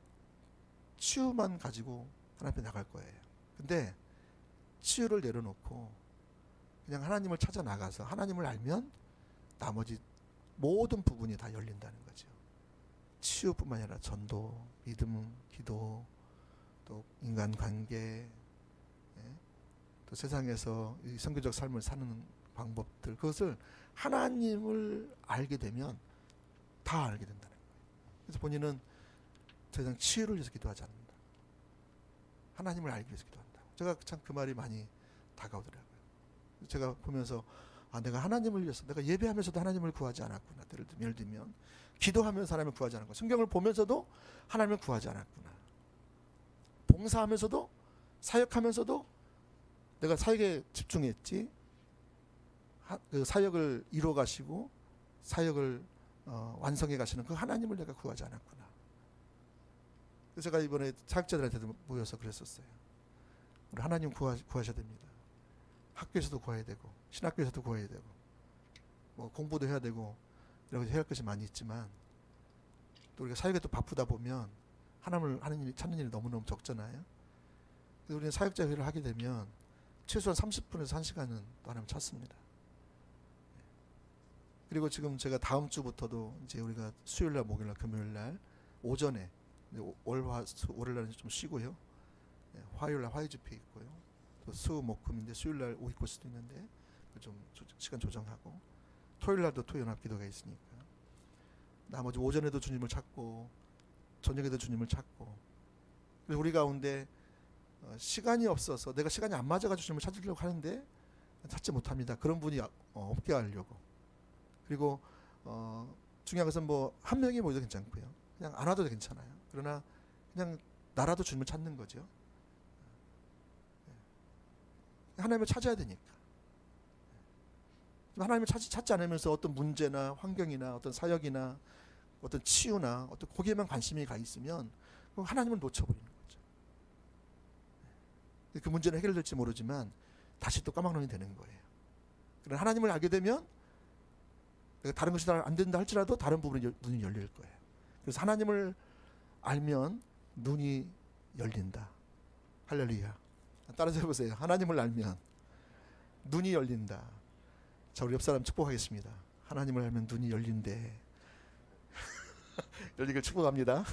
치유만 가지고 하나님 앞에 나갈 거예요. 근데 치유를 내려놓고 그냥 하나님을 찾아 나가서 하나님을 알면 나머지 모든 부분이 다 열린다는 거죠. 치유뿐만 아니라 전도, 믿음, 기도, 또 인간관계, 또 세상에서 이 선교적 삶을 사는 방법들, 그것을 하나님을 알게 되면 다 알게 된다는 거예요. 그래서 본인은 더 이상 치유를 위해서 기도하지 않는다. 하나님을 알기 위해서 기도한다. 제가 참 그 말이 많이 다가오더라고요. 제가 보면서 내가 하나님을 위해서, 내가 예배하면서도 하나님을 구하지 않았구나. 예를 들면 기도하면서 하나님을 구하지 않았구나. 성경을 보면서도 하나님을 구하지 않았구나. 봉사하면서도, 사역하면서도 내가 사역에 집중했지, 그 사역을 이루어 가시고 사역을 완성해 가시는 그 하나님을 내가 구하지 않았구나. 그래서 제가 이번에 사역자들한테도 모여서 그랬었어요. 우리 하나님 구하셔야 됩니다. 학교에서도 구해야 되고 신학교에서도 구해야 되고 뭐 공부도 해야 되고 이렇게 해야 할 것이 많이 있지만 또 우리가 사역에 또 바쁘다 보면 하나님을 찾는 일이 너무너무 적잖아요. 그래서 우리는 사역자 회의를 하게 되면 최소한 30분에서 1시간은 또 하나님을 찾습니다. 그리고 지금 제가 다음 주부터도 이제 우리가 수요일날, 목요일날, 금요일날 오전에 월요일날은 좀 쉬고요. 화요일날 화요 집회 있고요. 또 수, 목, 금인데 수요일날 오후 코스도 있는데 좀 시간 조정하고 토요일날도 토요연합 기도가 있으니까 나머지 오전에도 주님을 찾고 저녁에도 주님을 찾고 그래서 우리 가운데 시간이 없어서 내가 시간이 안 맞아가지고 주님을 찾으려고 하는데 찾지 못합니다. 그런 분이 없게 하려고. 그리고 중요한 것은 뭐 한 명이 모여도 괜찮고요. 그냥 안 와도 괜찮아요. 그러나 그냥 나라도 주님을 찾는 거죠. 하나님을 찾아야 되니까. 하나님을 찾지 않으면서 어떤 문제나 환경이나 어떤 사역이나 어떤 치유나 어떤 거기에만 관심이 가 있으면 하나님을 놓쳐버리는 거죠. 그 문제는 해결될지 모르지만 다시 또 까막눈이 되는 거예요. 그러나 하나님을 알게 되면 내가 다른 것이 안 된다 할지라도 다른 부분에 눈이 열릴 거예요. 그래서 하나님을 알면 눈이 열린다. 할렐루야. 따라서 해보세요. 하나님을 알면 눈이 열린다. 자, 우리 옆 사람 축복하겠습니다. 하나님을 알면 눈이 열린대. 열리길 축복합니다.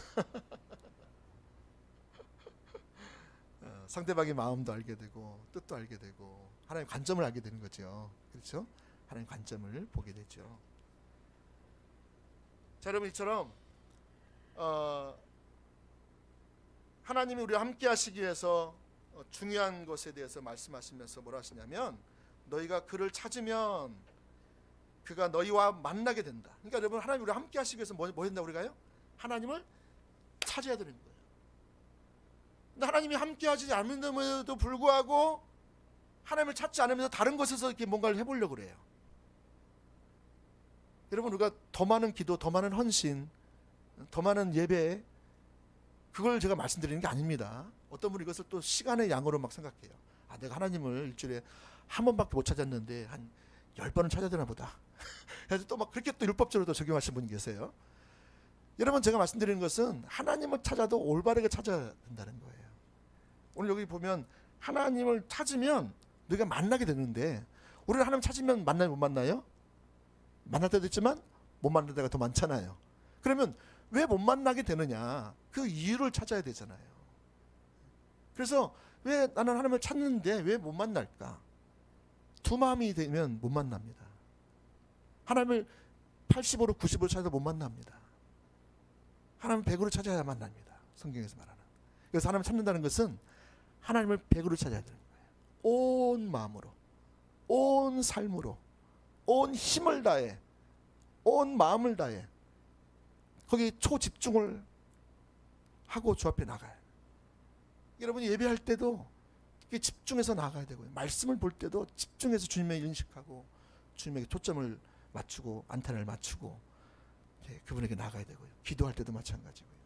상대방의 마음도 알게 되고 뜻도 알게 되고 하나님의 관점을 알게 되는 거죠. 그렇죠? 하나님의 관점을 보게 되죠. 자, 여러분 이처럼 하나님이 우리와 함께 하시기 위해서 중요한 것에 대해서 말씀하시면서 뭐라 하시냐면 너희가 그를 찾으면 그가 너희와 만나게 된다. 그러니까 여러분 하나님 우리와 함께 하시기 위해서 뭐 한다 우리가요? 하나님을 찾아야 되는 거예요. 근데 하나님이 함께 하지 않는데도 불구하고 하나님을 찾지 않으면서 다른 것에서 이렇게 뭔가를 해보려고 그래요. 여러분 우리가 더 많은 기도, 더 많은 헌신, 더 많은 예배 그걸 제가 말씀드리는 게 아닙니다. 어떤 분이 이것을 또 시간의 양으로 막 생각해요. 아 내가 하나님을 일주일에 한 번밖에 못 찾았는데 한 10번은 찾아야 되나 보다. 그래서 또 막 그렇게 또 율법적으로도 적용하시는 분이 계세요. 여러분 제가 말씀드리는 것은 하나님을 찾아도 올바르게 찾아야 된다는 거예요. 오늘 여기 보면 하나님을 찾으면 너희가 만나게 되는데 우리는 하나님 찾으면 만나요 못 만나요? 만날 때도 있지만 못 만날 때가 더 많잖아요. 그러면 왜 못 만나게 되느냐? 그 이유를 찾아야 되잖아요. 그래서 왜 나는 하나님을 찾는데 왜 못 만날까? 두 마음이 되면 못 만납니다. 하나님을 80으로 90으로 찾아도 못 만납니다. 하나님을 100으로 찾아야 만납니다. 성경에서 말하는. 그래서 하나님을 찾는다는 것은 하나님을 100으로 찾아야 되는 거예요. 온 마음으로, 온 삶으로, 온 힘을 다해, 온 마음을 다해 거기 초집중을 하고 주 앞에 나가요. 여러분이 예배할 때도 집중해서 나가야 되고요. 말씀을 볼 때도 집중해서 주님을 인식하고 주님에게 초점을 맞추고 안테나를 맞추고 그분에게 나가야 되고요. 기도할 때도 마찬가지고요.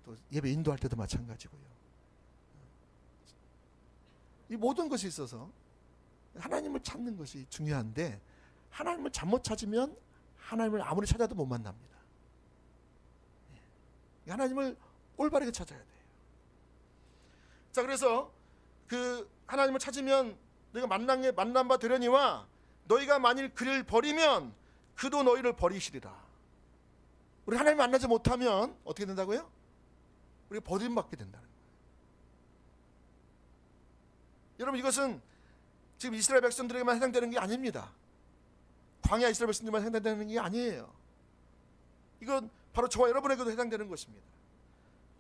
또 예배 인도할 때도 마찬가지고요. 이 모든 것이 있어서 하나님을 찾는 것이 중요한데 하나님을 잘못 찾으면 하나님을 아무리 찾아도 못 만납니다. 하나님을 올바르게 찾아야 돼요. 자 그래서 그 하나님을 찾으면 너희가 만난 바 되려니와 너희가 만일 그를 버리면 그도 너희를 버리시리라. 우리 하나님 만나지 못하면 어떻게 된다고요? 우리가 버림받게 된다는 거예요. 여러분 이것은 지금 이스라엘 백성들에게만 해당되는 게 아닙니다. 광야 이스라엘 백성들만 해당되는 게 아니에요. 이건 바로 저와 여러분에게도 해당되는 것입니다.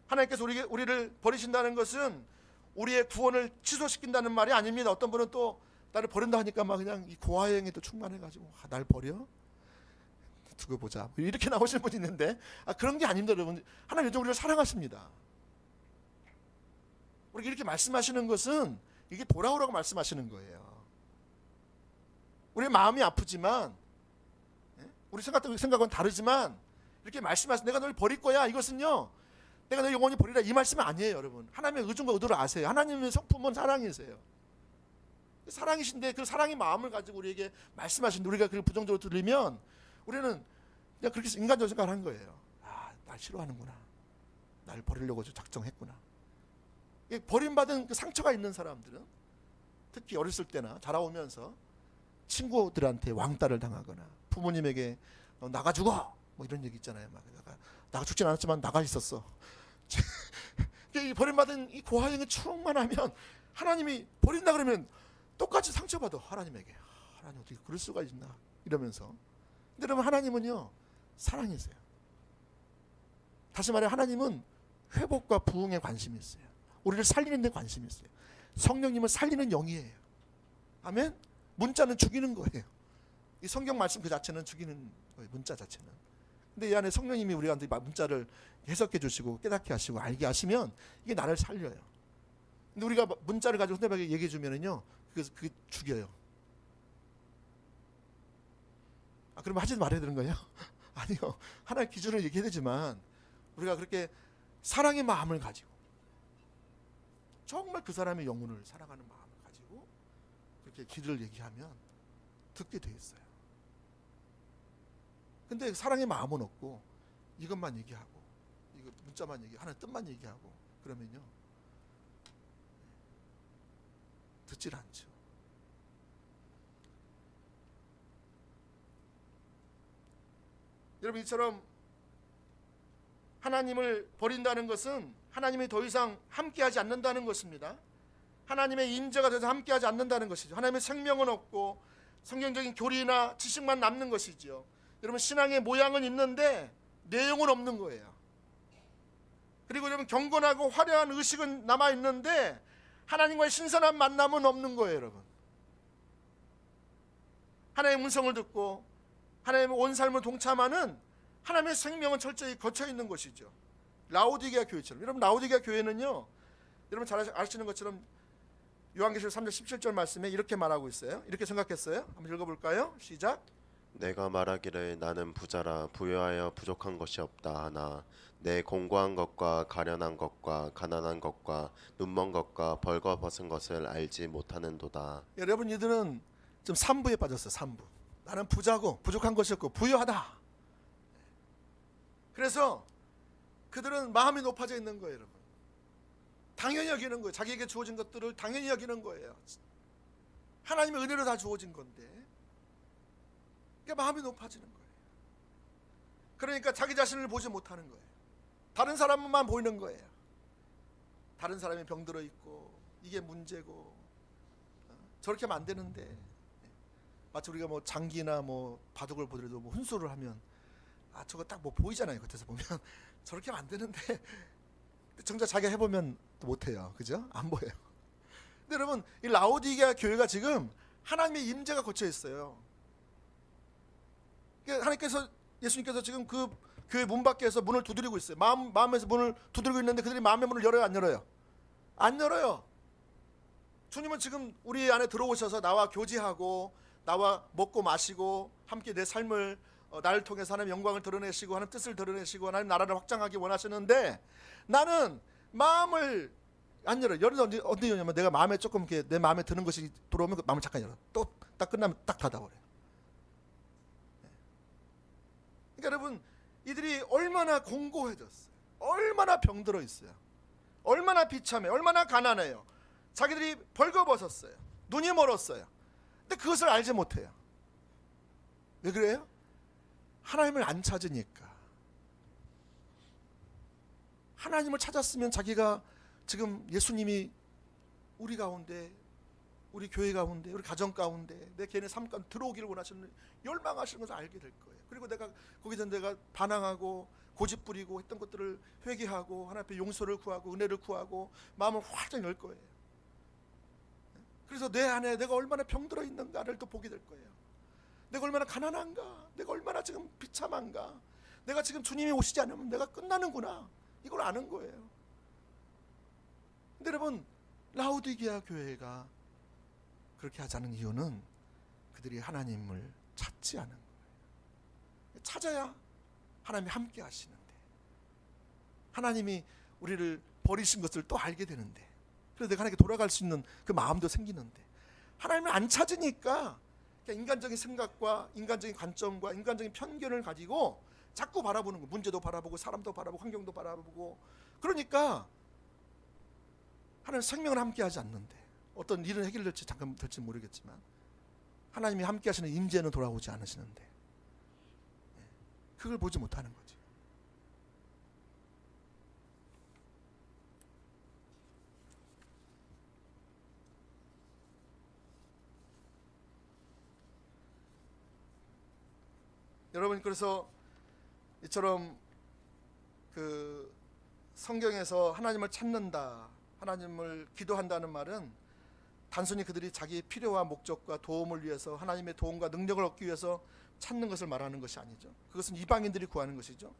하나님께서 우리를 버리신다는 것은 우리의 구원을 취소시킨다는 말이 아닙니다. 어떤 분은 또 나를 버린다 하니까 막 그냥 이 고아행에 또 충만해가지고 날 버려? 두고 보자 이렇게 나오시는 분이 있는데 그런 게 아닙니다. 여러분 하나님 요즘 우리를 사랑하십니다. 우리가 이렇게 말씀하시는 것은 이게 돌아오라고 말씀하시는 거예요. 우리의 마음이 아프지만 우리 생각은 다르지만 이렇게 말씀하시는 내가 너를 버릴 거야 이것은요 내가 너 영원히 버리라 이 말씀은 아니에요. 여러분 하나님의 의중과 의도를 아세요. 하나님의 성품은 사랑이세요. 사랑이신데 그 사랑의 마음을 가지고 우리에게 말씀하시는데 우리가 그걸 부정적으로 들리면 우리는 그냥 그렇게 인간적으로 생각하는 거예요. 날 싫어하는구나. 날 버리려고 작정했구나. 버림받은 그 상처가 있는 사람들은 특히 어렸을 때나 자라오면서 친구들한테 왕따를 당하거나 부모님에게 나가 죽어 뭐 이런 얘기 있잖아요. 막 나가 죽진 않았지만 나가 있었어. 버림받은 이 고아행에 충만하면 하나님이 버린다 그러면 똑같이 상처받아. 하나님에게 하나님 어떻게 그럴 수가 있나 이러면서. 근데 여러분 하나님은요 사랑이세요. 다시 말해 하나님은 회복과 부흥에 관심이 있어요. 우리를 살리는 데 관심이 있어요. 성령님은 살리는 영이에요. 아멘. 문자는 죽이는 거예요. 이 성경 말씀 그 자체는 죽이는 거예요. 문자 자체는. 근데 이 안에 성령님이 우리한테 문자를 해석해 주시고 깨닫게 하시고 알게 하시면 이게 나를 살려요. 근데 우리가 문자를 가지고 상대방에게 얘기해 주면은요 그게 죽여요. 그러면 하지 말아야 되는 거예요? 아니요. 하나의 기준을 얘기해야 되지만 우리가 그렇게 사랑의 마음을 가지고 정말 그 사람의 영혼을 사랑하는 마음을 가지고 그렇게 길을 얘기하면 듣게 돼 있어요. 근데 사랑의 마음은 없고 이것만 얘기하고 이거 문자만 얘기하고 하나의 뜻만 얘기하고 그러면요 듣질 않죠. 여러분 이처럼 하나님을 버린다는 것은 하나님이 더 이상 함께하지 않는다는 것입니다. 하나님의 임재가 더 이상 함께하지 않는다는 것이죠. 하나님의 생명은 없고 성경적인 교리나 지식만 남는 것이죠. 여러분 신앙의 모양은 있는데 내용은 없는 거예요. 그리고 여러분 경건하고 화려한 의식은 남아 있는데 하나님과의 신선한 만남은 없는 거예요, 여러분. 하나님의 음성을 듣고 하나님의 온 삶을 동참하는 하나님의 생명은 철저히 거쳐 있는 것이죠. 라오디게아 교회처럼. 여러분 라오디게아 교회는요, 여러분 잘 아시는 것처럼 요한계시록 3장 17절 말씀에 이렇게 말하고 있어요. 이렇게 생각했어요. 한번 읽어볼까요? 시작. 내가 말하기를 나는 부자라 부유하여 부족한 것이 없다 하나 내 공고한 것과 가련한 것과 가난한 것과 눈먼 것과 벌거벗은 것을 알지 못하는도다. 여러분 이들은 좀 삼부에 빠졌어요. 삼부. 나는 부자고 부족한 것이 없고 부유하다. 그래서 그들은 마음이 높아져 있는 거예요, 여러분. 당연히 여기는 거예요. 자기에게 주어진 것들을 당연히 여기는 거예요. 하나님의 은혜로 다 주어진 건데, 그러니까 마음이 높아지는 거예요. 그러니까 자기 자신을 보지 못하는 거예요. 다른 사람만 보이는 거예요. 다른 사람이 병들어 있고 이게 문제고, 저렇게 하면 안 되는데, 마치 우리가 뭐 장기나 뭐 바둑을 보더라도 뭐 훈수를 하면 저거 딱 뭐 보이잖아요. 겉에서 보면 저렇게 하면 안 되는데 정작 자기가 해보면 또 못해요. 그죠? 안 보여요. 근데 여러분 이 라오디게아 교회가 지금 하나님의 임재가 거쳐 있어요. 그러니까 하나님께서, 예수님께서 지금 그 교회 문 밖에서 문을 두드리고 있어요. 마음에서 문을 두드리고 있는데 그들이 마음의 문을 열어요, 안 열어요? 안 열어요. 주님은 지금 우리 안에 들어오셔서 나와 교제하고 나와 먹고 마시고 함께 내 삶을 나를 통해서 하나님의 영광을 드러내시고 하나님 뜻을 드러내시고 하나님 나라를 확장하기 원하시는데, 나는 마음을 안 열어요. 어디 열냐면 내가 마음에 조금 이렇게 내 마음에 드는 것이 들어오면 그 마음을 잠깐 열어. 또 딱 끝나면 딱 닫아버려요. 그러니까 여러분 이들이 얼마나 공고해졌어요. 얼마나 병들어 있어요. 얼마나 비참해. 얼마나 가난해요. 자기들이 벌거벗었어요. 눈이 멀었어요. 근데 그것을 알지 못해요. 왜 그래요? 하나님을 안 찾으니까. 하나님을 찾았으면 자기가 지금 예수님이 우리 가운데, 우리 교회 가운데, 우리 가정 가운데, 내 개인의 삶 가운데 들어오기를 원하시는, 열망하시는 것을 알게 될 거예요. 그리고 내가 거기서 내가 반항하고 고집부리고 했던 것들을 회개하고 하나님 앞에 용서를 구하고 은혜를 구하고 마음을 활짝 열 거예요. 그래서 내 안에 내가 얼마나 병들어 있는가를 또 보게 될 거예요. 내가 얼마나 가난한가, 내가 얼마나 지금 비참한가, 내가 지금 주님이 오시지 않으면 내가 끝나는구나, 이걸 아는 거예요. 근데 여러분 라오디게아 교회가 그렇게 하지 않은 이유는 그들이 하나님을 찾지 않은 거예요. 찾아야 하나님이 함께 하시는데, 하나님이 우리를 버리신 것을 또 알게 되는데, 그래서 내가 하나님께 돌아갈 수 있는 그 마음도 생기는데, 하나님을 안 찾으니까 인간적인 생각과 인간적인 관점과 인간적인 편견을 가지고 자꾸 바라보는 거예요. 문제도 바라보고 사람도 바라보고 환경도 바라보고. 그러니까 하나님 생명을 함께 하지 않는데, 어떤 일은 해결될지 잠깐 될지 모르겠지만 하나님이 함께 하시는 임재는 돌아오지 않으시는데, 그걸 보지 못하는 거지. 여러분 그래서 이처럼 그 성경에서 하나님을 찾는다, 하나님을 기도한다는 말은 단순히 그들이 자기의 필요와 목적과 도움을 위해서 하나님의 도움과 능력을 얻기 위해서 찾는 것을 말하는 것이 아니죠. 그것은 이방인들이 구하는 것이죠.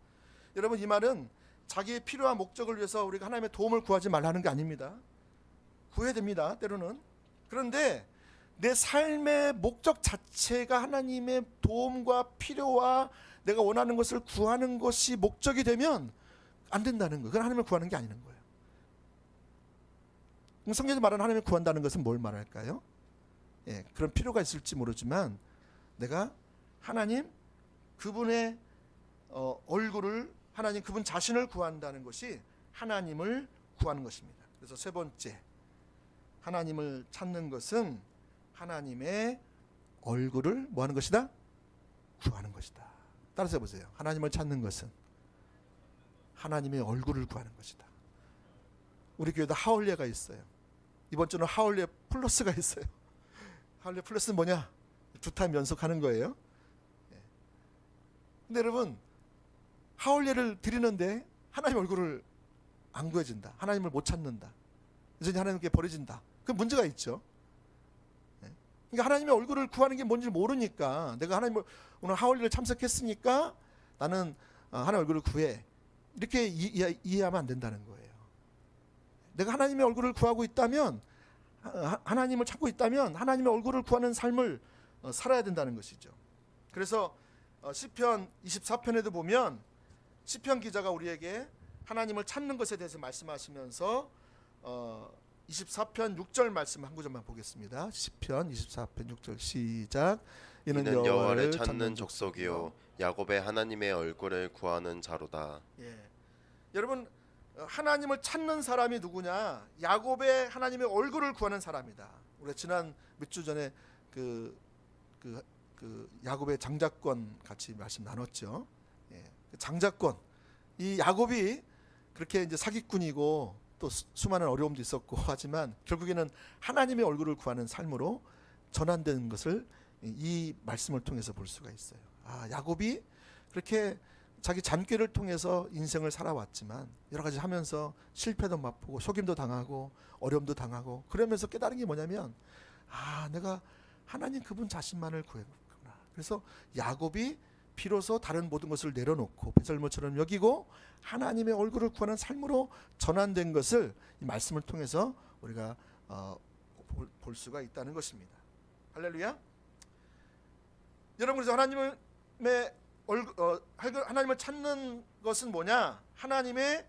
여러분 이 말은 자기의 필요와 목적을 위해서 우리가 하나님의 도움을 구하지 말라는 게 아닙니다. 구해야 됩니다, 때로는. 그런데 내 삶의 목적 자체가 하나님의 도움과 필요와 내가 원하는 것을 구하는 것이 목적이 되면 안 된다는 거예요. 그건 하나님을 구하는 게 아닌 거예요. 성경에서 말하는 하나님을 구한다는 것은 뭘 말할까요? 그런 필요가 있을지 모르지만 내가 하나님 그분의 얼굴을, 하나님 그분 자신을 구한다는 것이 하나님을 구하는 것입니다. 그래서 세 번째, 하나님을 찾는 것은 하나님의 얼굴을 뭐 하는 것이다? 구하는 것이다. 따라서 해보세요. 하나님을 찾는 것은 하나님의 얼굴을 구하는 것이다. 우리 교회도 하울레가 있어요. 이번 주는 하울레 플러스가 있어요. 하울레 플러스는 뭐냐? 2타임 연속하는 거예요. 근데 여러분 하울레를 드리는데 하나님 얼굴을 안 구해진다. 하나님을 못 찾는다. 여전히 하나님께 버려진다. 그 문제가 있죠. 그러니까 하나님의 얼굴을 구하는 게 뭔지 모르니까 내가 하나님을 오늘 하월리를 참석했으니까 나는 하나님 얼굴을 구해. 이렇게 이해하면 안 된다는 거예요. 내가 하나님의 얼굴을 구하고 있다면 하나님을 찾고 있다면 하나님의 얼굴을 구하는 삶을 살아야 된다는 것이죠. 그래서 시편 24편에도 보면 시편 기자가 우리에게 하나님을 찾는 것에 대해서 말씀하시면서 24편 6절 말씀 한 구절만 보겠습니다. 시편 24편 6절 시작. 이는 여호와를 찾는 족속이요 야곱의 하나님의 얼굴을 구하는 자로다. 예. 여러분 하나님을 찾는 사람이 누구냐? 야곱의 하나님의 얼굴을 구하는 사람이다. 우리 지난 몇 주 전에 그 야곱의 장자권 같이 말씀 나눴죠. 예. 장자권. 이 야곱이 그렇게 이제 사기꾼이고 또 수많은 어려움도 있었고 하지만 결국에는 하나님의 얼굴을 구하는 삶으로 전환된 것을 이 말씀을 통해서 볼 수가 있어요. 야곱이 그렇게 자기 잔꾀를 통해서 인생을 살아왔지만 여러 가지 하면서 실패도 맛보고 속임도 당하고 어려움도 당하고 그러면서 깨달은 게 뭐냐면 내가 하나님 그분 자신만을 구했구나. 그래서 야곱이 비로소 다른 모든 것을 내려놓고 배설물처럼 여기고 하나님의 얼굴을 구하는 삶으로 전환된 것을 이 말씀을 통해서 우리가 볼 수가 있다는 것입니다. 할렐루야. 여러분 그래서 하나님을 찾는 것은 뭐냐? 하나님의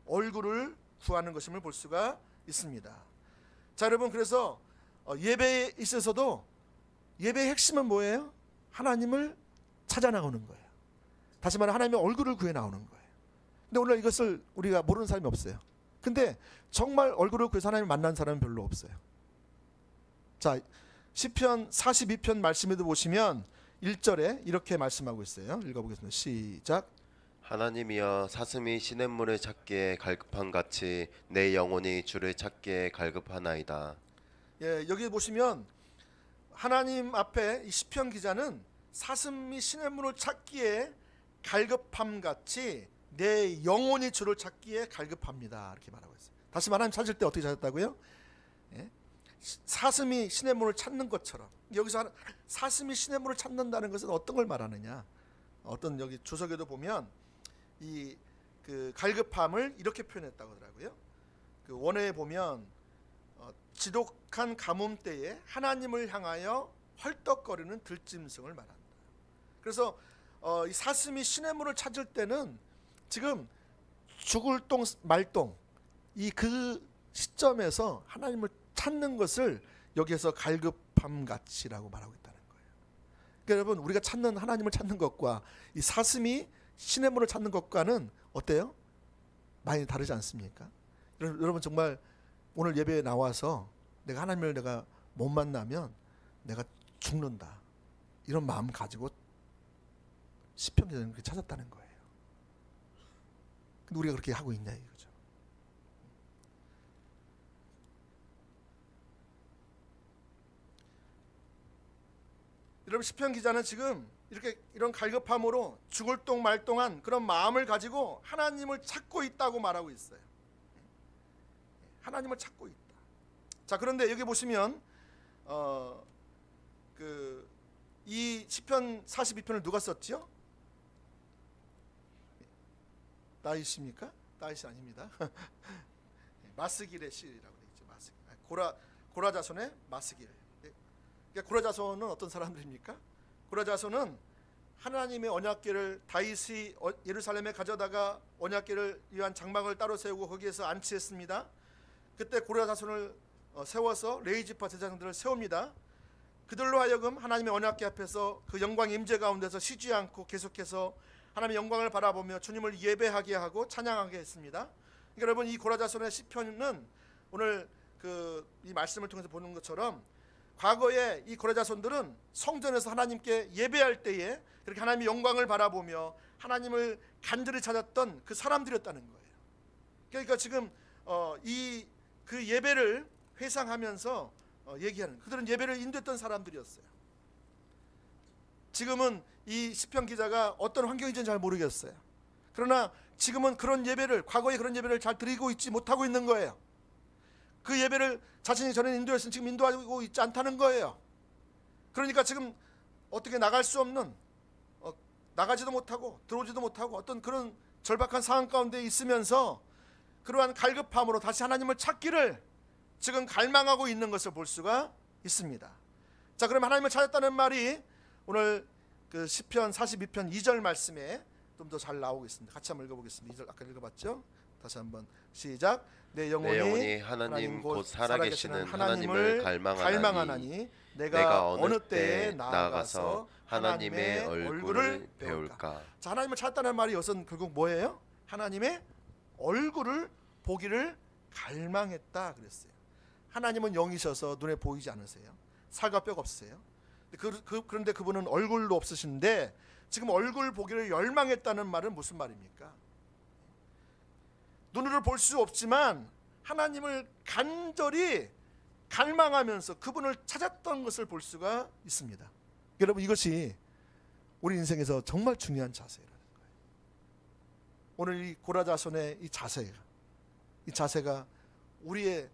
얼굴을 구하는 것임을 볼 수가 있습니다. 자 여러분 그래서 예배에 있어서도 예배의 핵심은 뭐예요? 하나님을 찾아 나오는 거예요. 다시 말해 하나님의 얼굴을 구해 나오는 거예요. 근데 오늘 이것을 우리가 모르는 사람이 없어요. 근데 정말 얼굴을 구해서 하나님을 만난 사람은 별로 없어요. 자 시편 42편 말씀에도 보시면 1절에 이렇게 말씀하고 있어요. 읽어보겠습니다. 시작. 하나님이여 사슴이 시냇물을 찾기에 갈급한 같이 내 영혼이 주를 찾기에 갈급하나이다. 예, 여기 보시면 하나님 앞에 이 시편 기자는 사슴이 시냇물을 찾기에 갈급함 같이 내 영혼이 주를 찾기에 갈급합니다. 이렇게 말하고 있어요. 다시 말하면 찾을 때 어떻게 찾았다고요? 예? 사슴이 시냇물을 찾는 것처럼 여기서 사슴이 시냇물을 찾는다는 것은 어떤 걸 말하느냐? 어떤 여기 주석에도 보면 이 그 갈급함을 이렇게 표현했다고 하더라고요. 그 원어에 보면 지독한 가뭄 때에 하나님을 향하여 헐떡거리는 들짐승을 말한다. 그래서 이 사슴이 시냇물을 찾을 때는 지금 죽을 똥 말똥 이 그 시점에서 하나님을 찾는 것을 여기에서 갈급함 같이라고 말하고 있다는 거예요. 그러니까 여러분 우리가 찾는 하나님을 찾는 것과 이 사슴이 시냇물을 찾는 것과는 어때요? 많이 다르지 않습니까? 여러분 정말 오늘 예배에 나와서 내가 하나님을 내가 못 만나면 내가 죽는다 이런 마음 가지고 시편 기자는 그렇게 찾았다는 거예요. 근데 우리가 그렇게 하고 있냐 이거죠. 여러분 시편 기자는 지금 이런 갈급함으로 죽을 똥 말똥한 그런 마음을 가지고 하나님을 찾고 있다고 말하고 있어요. 하나님을 찾고 있다. 자 그런데 여기 보시면 이 시편 42편을 누가 썼지요? 다윗입니까? 다윗이 아닙니다. 마스길의 시라고 되어 있죠. 마스길. 고라 자손의 마스길. 그러니까 고라 자손은 어떤 사람들입니까? 고라 자손은 하나님의 언약궤를 다윗이 예루살렘에 가져다가 언약궤를 위한 장막을 따로 세우고 거기에서 안치했습니다. 그때 고라 자손을 세워서 레위지파 제사장들을 세웁니다. 그들로 하여금 하나님의 언약궤 앞에서 그 영광 임재 가운데서 쉬지 않고 계속해서 하나님의 영광을 바라보며 주님을 예배하게 하고 찬양하게 했습니다. 그러니까 여러분 이 고라 자손의 시편은 오늘 이 말씀을 통해서 보는 것처럼 과거에 이 고라 자손들은 성전에서 하나님께 예배할 때에 그렇게 하나님의 영광을 바라보며 하나님을 간절히 찾았던 그 사람들이었다는 거예요. 그러니까 지금 그 예배를 회상하면서 얘기하는 그들은 예배를 인도했던 사람들이었어요. 지금은 이 시편 기자가 어떤 환경인지는 잘 모르겠어요. 그러나 지금은 그런 예배를, 과거에 그런 예배를 잘 드리고 있지 못하고 있는 거예요. 그 예배를 자신이 전에 인도했으면 지금 인도하고 있지 않다는 거예요. 그러니까 지금 어떻게 나갈 수 없는, 나가지도 못하고 들어오지도 못하고 어떤 그런 절박한 상황 가운데 있으면서 그러한 갈급함으로 다시 하나님을 찾기를 지금 갈망하고 있는 것을 볼 수가 있습니다. 자, 그럼 하나님을 찾았다는 말이 오늘 그 시편 42편 2절 말씀에 좀 더 잘 나오고 있습니다. 같이 한번 읽어보겠습니다. 2절 아까 읽어봤죠? 다시 한번 시작. 내 영혼이 하나님 곧 살아계시는 하나님을 갈망하나니 내가 어느 때에 나아가서 하나님의 얼굴을 배울까. 자, 하나님을 찾았다는 말이 이것은 결국 뭐예요? 하나님의 얼굴을 보기를 갈망했다 그랬어요. 하나님은 영이셔서 눈에 보이지 않으세요. 살과 뼈가 없으세요. 그런데 그분은 얼굴도 없으신데 지금 얼굴 보기를 열망했다는 말은 무슨 말입니까? 눈으로 볼 수 없지만 하나님을 간절히 갈망하면서 그분을 찾았던 것을 볼 수가 있습니다. 여러분, 이것이 우리 인생에서 정말 중요한 자세라는 거예요. 오늘 이 고라자손의 이 자세가 우리의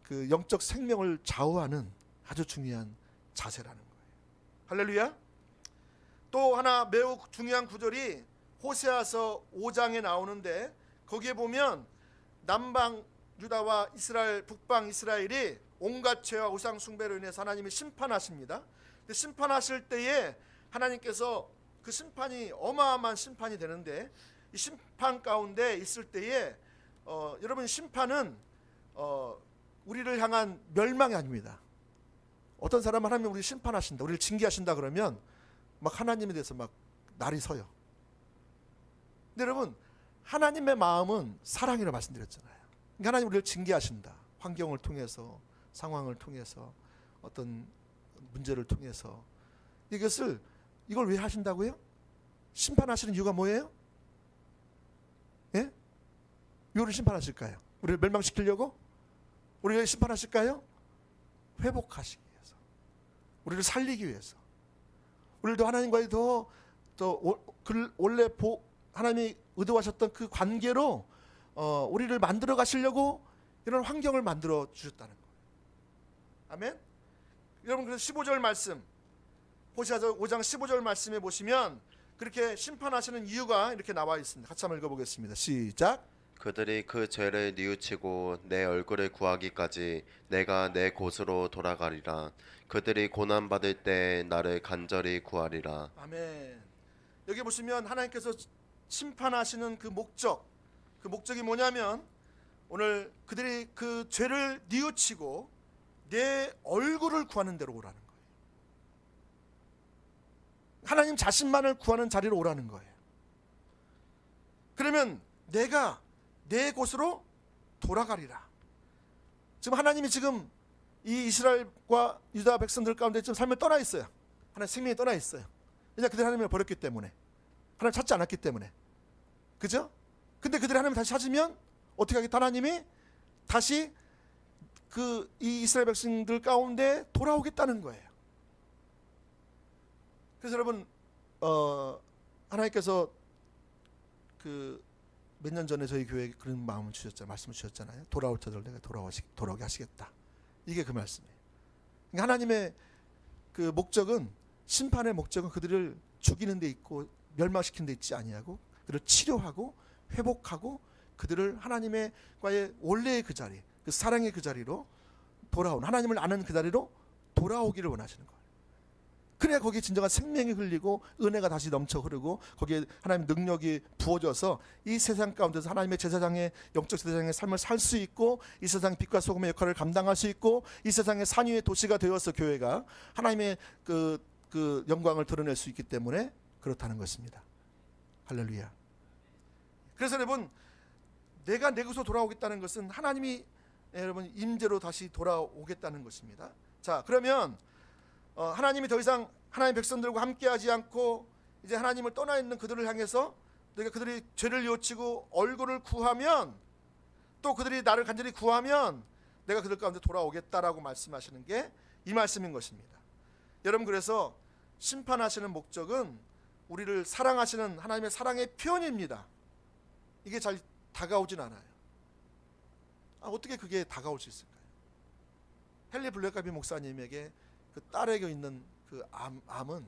그 영적 생명을 좌우하는 아주 중요한 자세라는 거예요. 할렐루야. 또 하나 매우 중요한 구절이 호세아서 5장에 나오는데, 거기에 보면 남방 유다와 이스라엘, 북방 이스라엘이 온갖 죄와 우상 숭배로 인해서 하나님이 심판하십니다. 근데 심판하실 때에 하나님께서 그 심판이 어마어마한 심판이 되는데, 이 심판 가운데 있을 때에 여러분, 심판은 우리를 향한 멸망이 아닙니다. 어떤 사람은 하나님 우리를 심판하신다, 우리를 징계하신다 그러면 막 하나님에 대해서 막 날이 서요. 근데 여러분, 하나님의 마음은 사랑이라고 말씀드렸잖아요. 그러니까 하나님 우리를 징계하신다. 환경을 통해서, 상황을 통해서, 어떤 문제를 통해서. 이걸 왜 하신다고요? 심판하시는 이유가 뭐예요? 예? 왜 우리를 심판하실까요? 우리를 멸망시키려고? 우리를 심판하실까요? 회복하시기 위해서, 우리를 살리기 위해서, 우리도 하나님과의 원래 하나님이 의도하셨던 그 관계로 우리를 만들어 가시려고 이런 환경을 만들어 주셨다는 거예요. 아멘. 여러분, 그래서 15절 말씀, 호세아서 5장 15절 말씀에 보시면 그렇게 심판하시는 이유가 이렇게 나와 있습니다. 같이 한번 읽어보겠습니다. 시작. 그들이 그 죄를 뉘우치고 내 얼굴을 구하기까지 내가 내 곳으로 돌아가리라. 그들이 고난받을 때 나를 간절히 구하리라. 아멘. 여기 보시면 하나님께서 심판하시는 그 목적이 뭐냐면, 오늘 그들이 그 죄를 뉘우치고 내 얼굴을 구하는 데로 오라는 거예요. 하나님 자신만을 구하는 자리로 오라는 거예요. 그러면 내가 내 곳으로 돌아가리라. 지금 하나님이 지금 이 이스라엘과 유다 백성들 가운데 지금 삶을 떠나 있어요. 하나님 생명이 떠나 있어요. 왜냐하면 그들이 하나님을 버렸기 때문에, 하나님 찾지 않았기 때문에. 그죠? 근데 그들이 하나님을 다시 찾으면 어떻게 하겠다? 하나님이 다시 이 이스라엘 백성들 가운데 돌아오겠다는 거예요. 그래서 여러분, 하나님께서 몇 년 전에 저희 교회에 그런 마음을 주셨잖아요. 말씀을 주셨잖아요. 돌아올 자들 내가 돌아오게 하시겠다. 이게 그 말씀이에요. 그러니까 하나님의 그 목적은, 심판의 목적은 그들을 죽이는 데 있고 멸망시키는 데 있지 아니하고, 그들을 치료하고 회복하고 그들을 하나님과의 원래의 그 자리, 그 사랑의 그 자리로 돌아온, 하나님을 아는 그 자리로 돌아오기를 원하시는 거예요. 그래야 거기에 진정한 생명이 흘리고 은혜가 다시 넘쳐 흐르고 거기에 하나님의 능력이 부어져서 이 세상 가운데서 하나님의 제사장의, 영적 제사장의 삶을 살 수 있고, 이 세상 빛과 소금의 역할을 감당할 수 있고, 이 세상의 산위의 도시가 되어서 교회가 하나님의 그 영광을 드러낼 수 있기 때문에 그렇다는 것입니다. 할렐루야. 그래서 여러분, 내가 내 곳으로 돌아오겠다는 것은 하나님이 여러분 임재로 다시 돌아오겠다는 것입니다. 자, 그러면 하나님이 더 이상 하나님의 백성들과 함께하지 않고 이제 하나님을 떠나 있는 그들을 향해서 내가 그들이 죄를 뉘우치고 얼굴을 구하면, 또 그들이 나를 간절히 구하면 내가 그들 가운데 돌아오겠다라고 말씀하시는 게 이 말씀인 것입니다. 여러분, 그래서 심판하시는 목적은 우리를 사랑하시는 하나님의 사랑의 표현입니다. 이게 잘 다가오진 않아요. 어떻게 그게 다가올 수 있을까요? 헨리 블랙가비 목사님에게 그 딸에게 있는 그 암은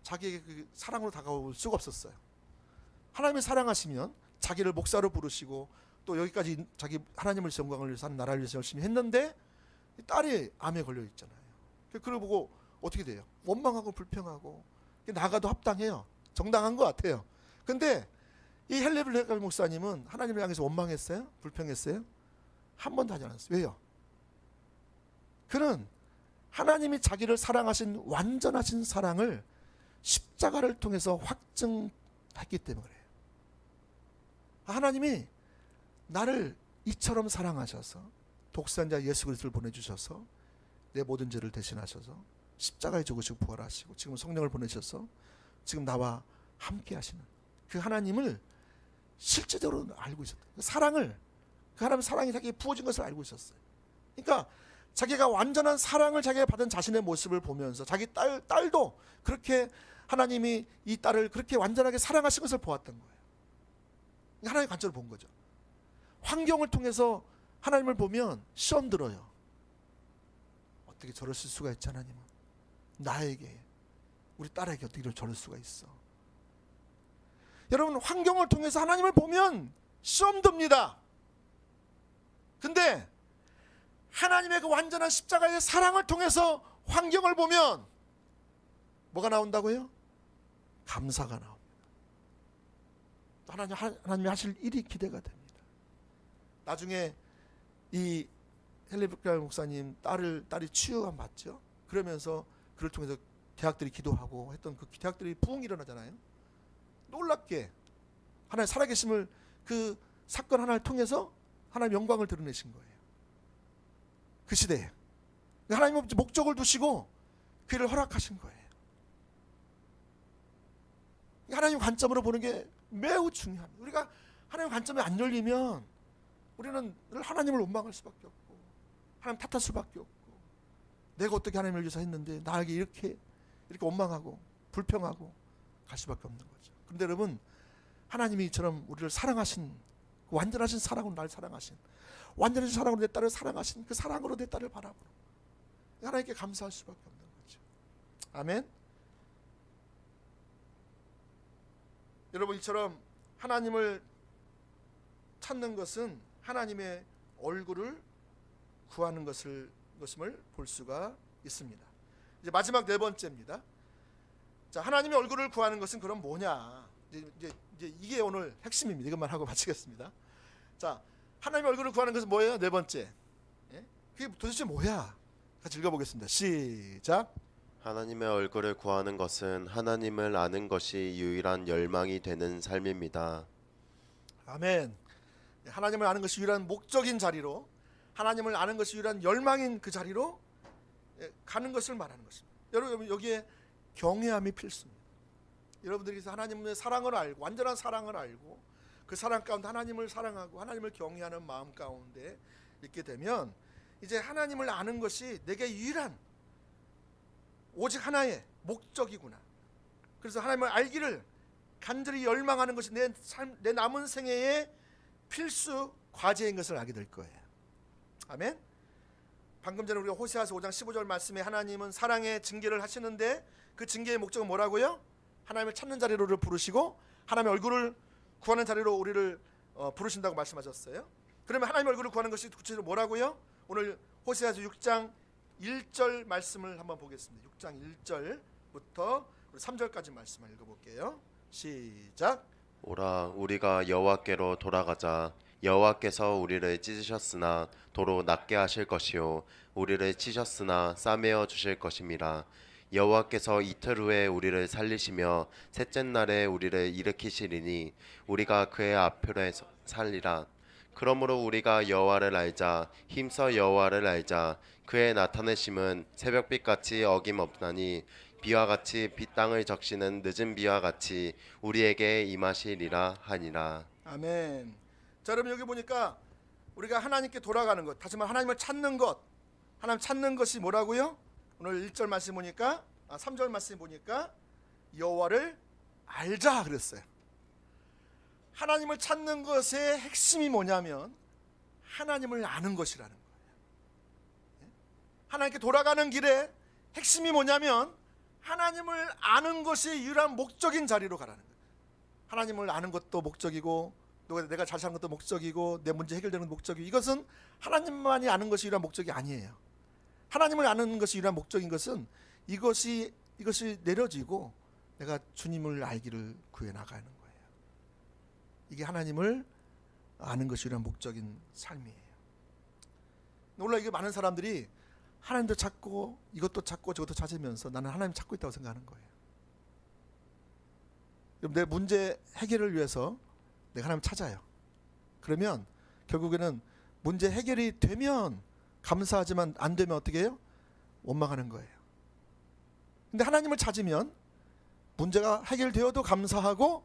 자기에게 그 사랑으로 다가올 수가 없었어요. 하나님이 사랑하시면 자기를 목사로 부르시고 또 여기까지 자기 하나님을 영광을 위해서 하는 나라를 위해서 열심히 했는데 딸이 암에 걸려 있잖아요. 그걸 보고 어떻게 돼요? 원망하고 불평하고 나가도 합당해요. 정당한 것 같아요. 근데 이 헨리 블랙가비 목사님은 하나님을 향해서 원망했어요? 불평했어요? 한 번도 하지 않았어요. 왜요? 그는 하나님이 자기를 사랑하신 완전하신 사랑을 십자가를 통해서 확증했기 때문에 그래요. 하나님이 나를 이처럼 사랑하셔서 독생자 예수 그리스도를 보내주셔서 내 모든 죄를 대신하셔서 십자가에 죽으시고 부활하시고 지금 성령을 보내셔서 지금 나와 함께 하시는 그 하나님을 실제적으로 알고 있었다. 그 사랑을, 그 하나님 사랑이 자기에게 부어진 것을 알고 있었어요. 그러니까 자기가 완전한 사랑을 자기가 받은 자신의 모습을 보면서 자기 딸도 그렇게 하나님이 이 딸을 그렇게 완전하게 사랑하신 것을 보았던 거예요. 하나님의 관점을 본 거죠. 환경을 통해서 하나님을 보면 시험 들어요. 어떻게 저러실 수가 있지 하나님은. 나에게, 우리 딸에게 어떻게 저럴 수가 있어. 여러분, 환경을 통해서 하나님을 보면 시험 듭니다. 근데 하나님의 그 완전한 십자가의 사랑을 통해서 환경을 보면 뭐가 나온다고요? 감사가 나옵니다. 하나님이 하실 일이 기대가 됩니다. 나중에 이 헨리 블랙가비 목사님 딸이 치유가 맞죠. 그러면서 그를 통해서 대학들이 기도하고 했던 그 대학들이 부흥이 일어나잖아요. 놀랍게 하나님 살아계심을 그 사건 하나를 통해서 하나님 영광을 드러내신 거예요. 그 시대에 하나님은 목적을 두시고 그 일을 허락하신 거예요. 하나님 관점으로 보는 게 매우 중요합니다. 우리가 하나님 관점이 안 열리면 우리는 늘 하나님을 원망할 수밖에 없고 하나님 탓할 수밖에 없고 내가 어떻게 하나님을 위해서 했는데 나에게 이렇게 원망하고 불평하고 갈 수밖에 없는 거죠. 그런데 여러분, 하나님이 이처럼 우리를 사랑하신 완전하신 사랑으로 나를 사랑하신 완전하신 사랑으로 내 딸을 사랑하신 그 사랑으로 내 딸을 바라보는 하나님께 감사할 수밖에 없는 거죠. 아멘. 여러분, 이처럼 하나님을 찾는 것은 하나님의 얼굴을 구하는 것임을 볼 수가 있습니다. 이제 마지막 네 번째입니다. 자, 하나님의 얼굴을 구하는 것은 그럼 뭐냐? 이제 이게 오늘 핵심입니다. 이것만 하고 마치겠습니다. 자, 하나님의 얼굴을 구하는 것은 뭐예요? 네 번째. 예? 그게 도대체 뭐야? 같이 읽어보겠습니다. 시작. 하나님의 얼굴을 구하는 것은 하나님을 아는 것이 유일한 열망이 되는 삶입니다. 아멘. 하나님을 아는 것이 유일한 목적인 자리로, 하나님을 아는 것이 유일한 열망인 그 자리로 가는 것을 말하는 것입니다. 여러분, 여기에 경외함이 필수입니다. 여러분들이 하나님의 사랑을 알고 완전한 사랑을 알고 그 사랑 가운데 하나님을 사랑하고 하나님을 경외하는 마음 가운데 있게 되면 이제 하나님을 아는 것이 내게 유일한 오직 하나의 목적이구나. 그래서 하나님을 알기를 간절히 열망하는 것이 내 남은 생애의 필수 과제인 것을 알게 될 거예요. 아멘. 방금 전에 우리가 호세아서 5장 15절 말씀에 하나님은 사랑의 징계를 하시는데 그 징계의 목적은 뭐라고요? 하나님을 찾는 자리로 우리를 부르시고 하나님의 얼굴을 구하는 자리로 우리를 부르신다고 말씀하셨어요. 그러면 하나님의 얼굴을 구하는 것이 구체적으로 뭐라고요? 오늘 호세아서 6장 1절 말씀을 한번 보겠습니다. 6장 1절부터 3절까지 말씀을 읽어볼게요. 시작. 오라, 우리가 여호와께로 돌아가자. 여호와께서 우리를 찢으셨으나 도로 낫게 하실 것이요 우리를 치셨으나 싸매어 주실 것임이라. 여호와께서 이틀 후에 우리를 살리시며 셋째 날에 우리를 일으키시리니 우리가 그의 앞에서 살리라. 그러므로 우리가 여호와를 알자. 힘써 여호와를 알자. 그의 나타내심은 새벽빛같이 어김없나니 비와 같이 빛 땅을 적시는 늦은 비와 같이 우리에게 임하시리라 하니라. 아멘. 자, 여러분, 여기 보니까 우리가 하나님께 돌아가는 것, 다시 말해 하나님을 찾는 것, 하나님 찾는 것이 뭐라고요? 오늘 1절 말씀 보니까 3절 말씀 보니까 여호와를 알자 그랬어요. 하나님을 찾는 것의 핵심이 뭐냐면 하나님을 아는 것이라는 거예요. 하나님께 돌아가는 길에 핵심이 뭐냐면 하나님을 아는 것이 유일한 목적인 자리로 가라는 거예요. 하나님을 아는 것도 목적이고 내가 잘 사는 것도 목적이고 내 문제 해결되는 목적이고, 이것은 하나님만이 아는 것이 유일한 목적이 아니에요. 하나님을 아는 것이 유일한 목적인 것은 이것이 내려지고 내가 주님을 알기를 구해 나가는 거예요. 이게 하나님을 아는 것이 유일한 목적인 삶이에요. 놀라, 이게 많은 사람들이 하나님도 찾고 이것도 찾고 저것도 찾으면서 나는 하나님 찾고 있다고 생각하는 거예요. 내 문제 해결을 위해서 내가 하나님 찾아요. 그러면 결국에는 문제 해결이 되면 감사하지만 안 되면 어떻게 해요? 원망하는 거예요. 근데 하나님을 찾으면 문제가 해결되어도 감사하고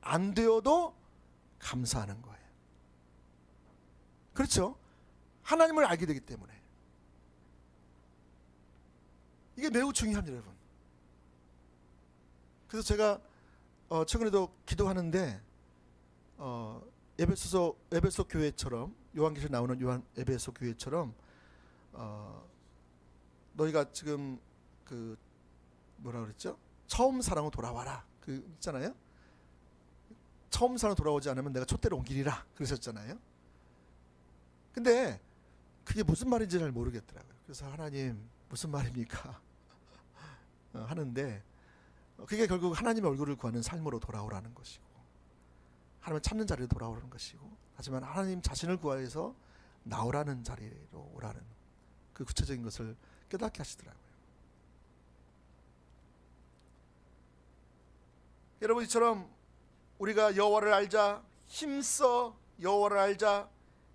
안 되어도 감사하는 거예요. 그렇죠? 하나님을 알게 되기 때문에. 이게 매우 중요합니다, 여러분. 그래서 제가 최근에도 기도하는데 에베소 교회처럼, 요한계시록에 나오는 에베소 교회처럼 너희가 지금 그 뭐라 그랬죠? 처음 사랑으로 돌아와라. 그 있잖아요. 처음 사랑으로 돌아오지 않으면 내가 촛대를 옮기리라 그러셨잖아요. 근데 그게 무슨 말인지 잘 모르겠더라고요. 그래서 하나님 무슨 말입니까? 하는데 그게 결국 하나님의 얼굴을 구하는 삶으로 돌아오라는 것이고, 하나님을 찾는 자리로 돌아오라는 것이고, 하지만 하나님 자신을 구하여서 나오라는 자리로 오라는 그 구체적인 것을 깨닫게 하시더라고요. 여러분, 이처럼 우리가 여호와를 알자, 힘써 여호와를 알자,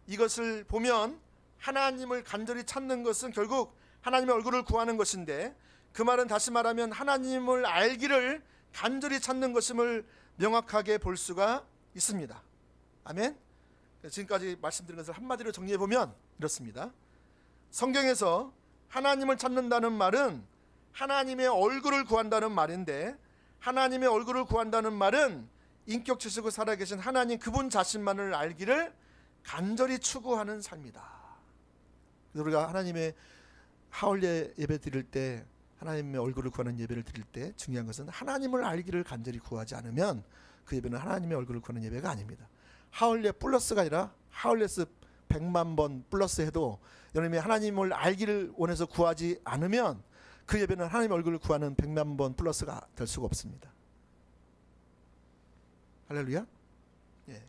이것을 보면 하나님을 간절히 찾는 것은 결국 하나님의 얼굴을 구하는 것인데, 그 말은 다시 말하면 하나님을 알기를 간절히 찾는 것임을 명확하게 볼 수가 있습니다. 아멘. 지금까지 말씀드린 것을 한마디로 정리해 보면 이렇습니다. 성경에서 하나님을 찾는다는 말은 하나님의 얼굴을 구한다는 말인데, 하나님의 얼굴을 구한다는 말은 인격지시고 살아계신 하나님 그분 자신만을 알기를 간절히 추구하는 삶이다. 그래서 우리가 하나님의 하울의 예배 드릴 때, 하나님의 얼굴을 구하는 예배를 드릴 때 중요한 것은 하나님을 알기를 간절히 구하지 않으면 그 예배는 하나님의 얼굴을 구하는 예배가 아닙니다. 하울레 플러스가 아니라 하울레스 100만 번 플러스 해도 여러분이 하나님을 알기를 원해서 구하지 않으면 그 예배는 하나님의 얼굴을 구하는 100만 번 플러스가 될 수가 없습니다. 할렐루야. 예.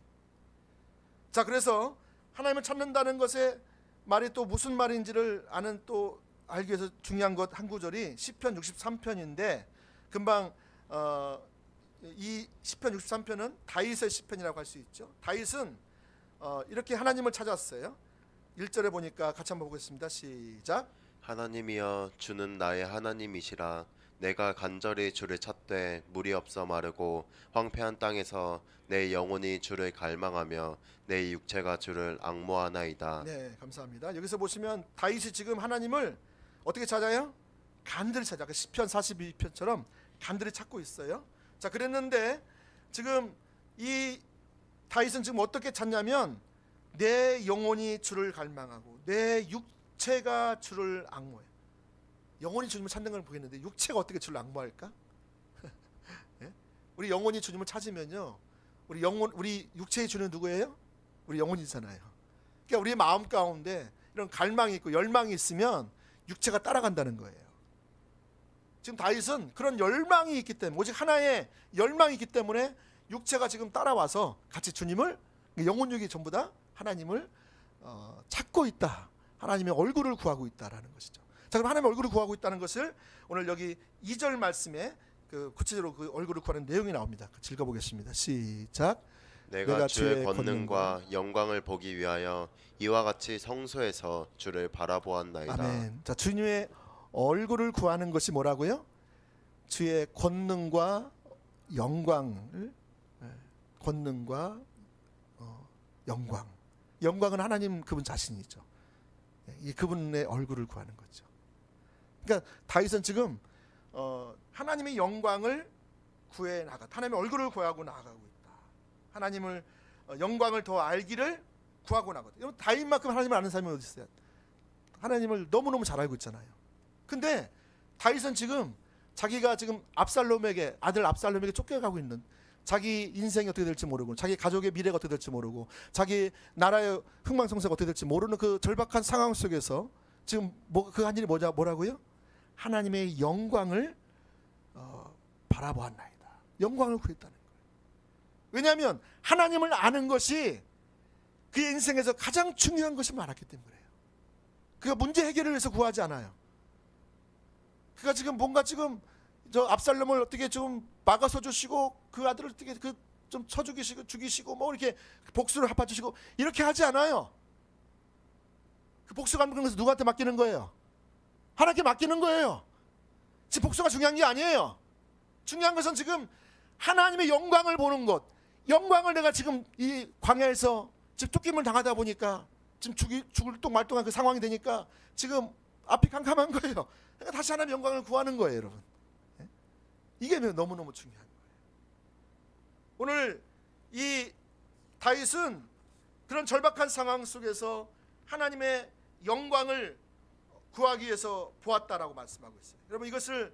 자, 그래서 하나님을 찾는다는 것의 말이 또 무슨 말인지를 아는, 또 알기 위해서 중요한 것 한 구절이 시편 63편인데, 금방 이 시편 63편은 다윗의 시편이라고 할 수 있죠. 다윗은 이렇게 하나님을 찾았어요. 1절에 보니까 같이 한번 보겠습니다. 시작. 하나님이여 주는 나의 하나님이시라. 내가 간절히 주를 찾되 물이 없어 마르고 황폐한 땅에서 내 영혼이 주를 갈망하며 내 육체가 주를 앙모하나이다. 네, 감사합니다. 여기서 보시면 다윗이 지금 하나님을 어떻게 찾아요? 간절히 찾아. 시편 42편처럼 간절히 찾고 있어요. 자, 그랬는데 지금 이 다윗은 지금 어떻게 찾냐면 내 영혼이 주를 갈망하고 내 육체가 주를 앙모해. 영혼이 주님을 찾는 걸 보겠는데 육체가 어떻게 주를 앙모할까? 네? 우리 영혼이 주님을 찾으면요, 우리 육체의 주는 누구예요? 우리 영혼이잖아요. 그러니까 우리 마음 가운데 이런 갈망이 있고 열망이 있으면 육체가 따라간다는 거예요. 지금 다윗은 그런 열망이 있기 때문에, 오직 하나의 열망이 있기 때문에 육체가 지금 따라와서 같이 주님을, 영혼육이 전부 다 하나님을 찾고 있다. 하나님의 얼굴을 구하고 있다라는 것이죠. 자, 그럼 하나님의 얼굴을 구하고 있다는 것을 오늘 여기 2절 말씀에 그 구체적으로 그 얼굴을 구하는 내용이 나옵니다. 같이 읽어보겠습니다. 시작. 내가 주의 권능과 영광을 보기 위하여 이와 같이 성소에서 주를 바라보았나이다. 아멘. 자, 주님의 얼굴을 구하는 것이 뭐라고요? 주의 권능과 영광을, 권능과 영광. 영광은 하나님 그분 자신이죠. 이 그분의 얼굴을 구하는 거죠. 그러니까 다윗은 지금 하나님의 영광을 구해 나가, 하나님의 얼굴을 구하고 나아가고 있다. 하나님을 영광을 더 알기를 구하고 나거든요. 여러분 다윗만큼 하나님을 아는 사람이 어디 있어요? 하나님을 너무너무 잘 알고 있잖아요. 근데 다윗은 지금 자기가 지금 압살롬에게 아들 압살롬에게 쫓겨가고 있는 자기 인생이 어떻게 될지 모르고 자기 가족의 미래가 어떻게 될지 모르고 자기 나라의 흥망성쇠가 어떻게 될지 모르는 그 절박한 상황 속에서 지금 그 한 일이 뭐라고요? 하나님의 영광을 바라보았나이다. 영광을 구했다는 거예요. 왜냐하면 하나님을 아는 것이 그의 인생에서 가장 중요한 것이 많았기 때문에 그래요. 그가 문제 해결을 위해서 구하지 않아요. 그가 지금 뭔가 지금 저 압살롬을 어떻게 좀 막아서 주시고 그 아들을 어떻게 좀 죽이시고 뭐 이렇게 복수를 갚아주시고 이렇게 하지 않아요. 그 복수가 하는 것은 누구한테 맡기는 거예요? 하나님께 맡기는 거예요. 지금 복수가 중요한 게 아니에요. 중요한 것은 지금 하나님의 영광을 보는 것. 영광을 내가 지금 이 광야에서 지금 쫓김을 당하다 보니까 지금 죽을 똥 말똥한 그 상황이 되니까 지금 앞이 캄캄한 거예요. 그러니까 다시 하나님의 영광을 구하는 거예요, 여러분. 이게 너무너무 중요한 거예요. 오늘 이 다윗은 그런 절박한 상황 속에서 하나님의 영광을 구하기 위해서 보았다라고 말씀하고 있어요. 여러분 이것을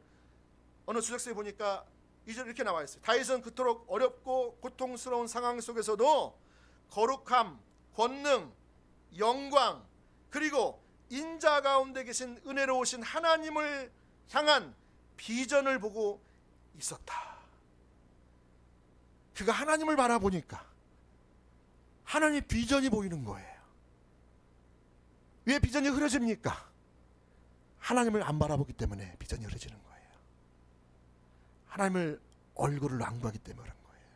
어느 주석서에 보니까 2절 이렇게 나와 있어요. 다윗은 그토록 어렵고 고통스러운 상황 속에서도 거룩함, 권능, 영광 그리고 인자 가운데 계신 은혜로우신 하나님을 향한 비전을 보고 있었다. 그가 하나님을 바라보니까 하나님의 비전이 보이는 거예요. 왜 비전이 흐려집니까? 하나님을 안 바라보기 때문에 비전이 흐려지는 거예요. 하나님을 얼굴을 안 구하기 때문에 그런 거예요.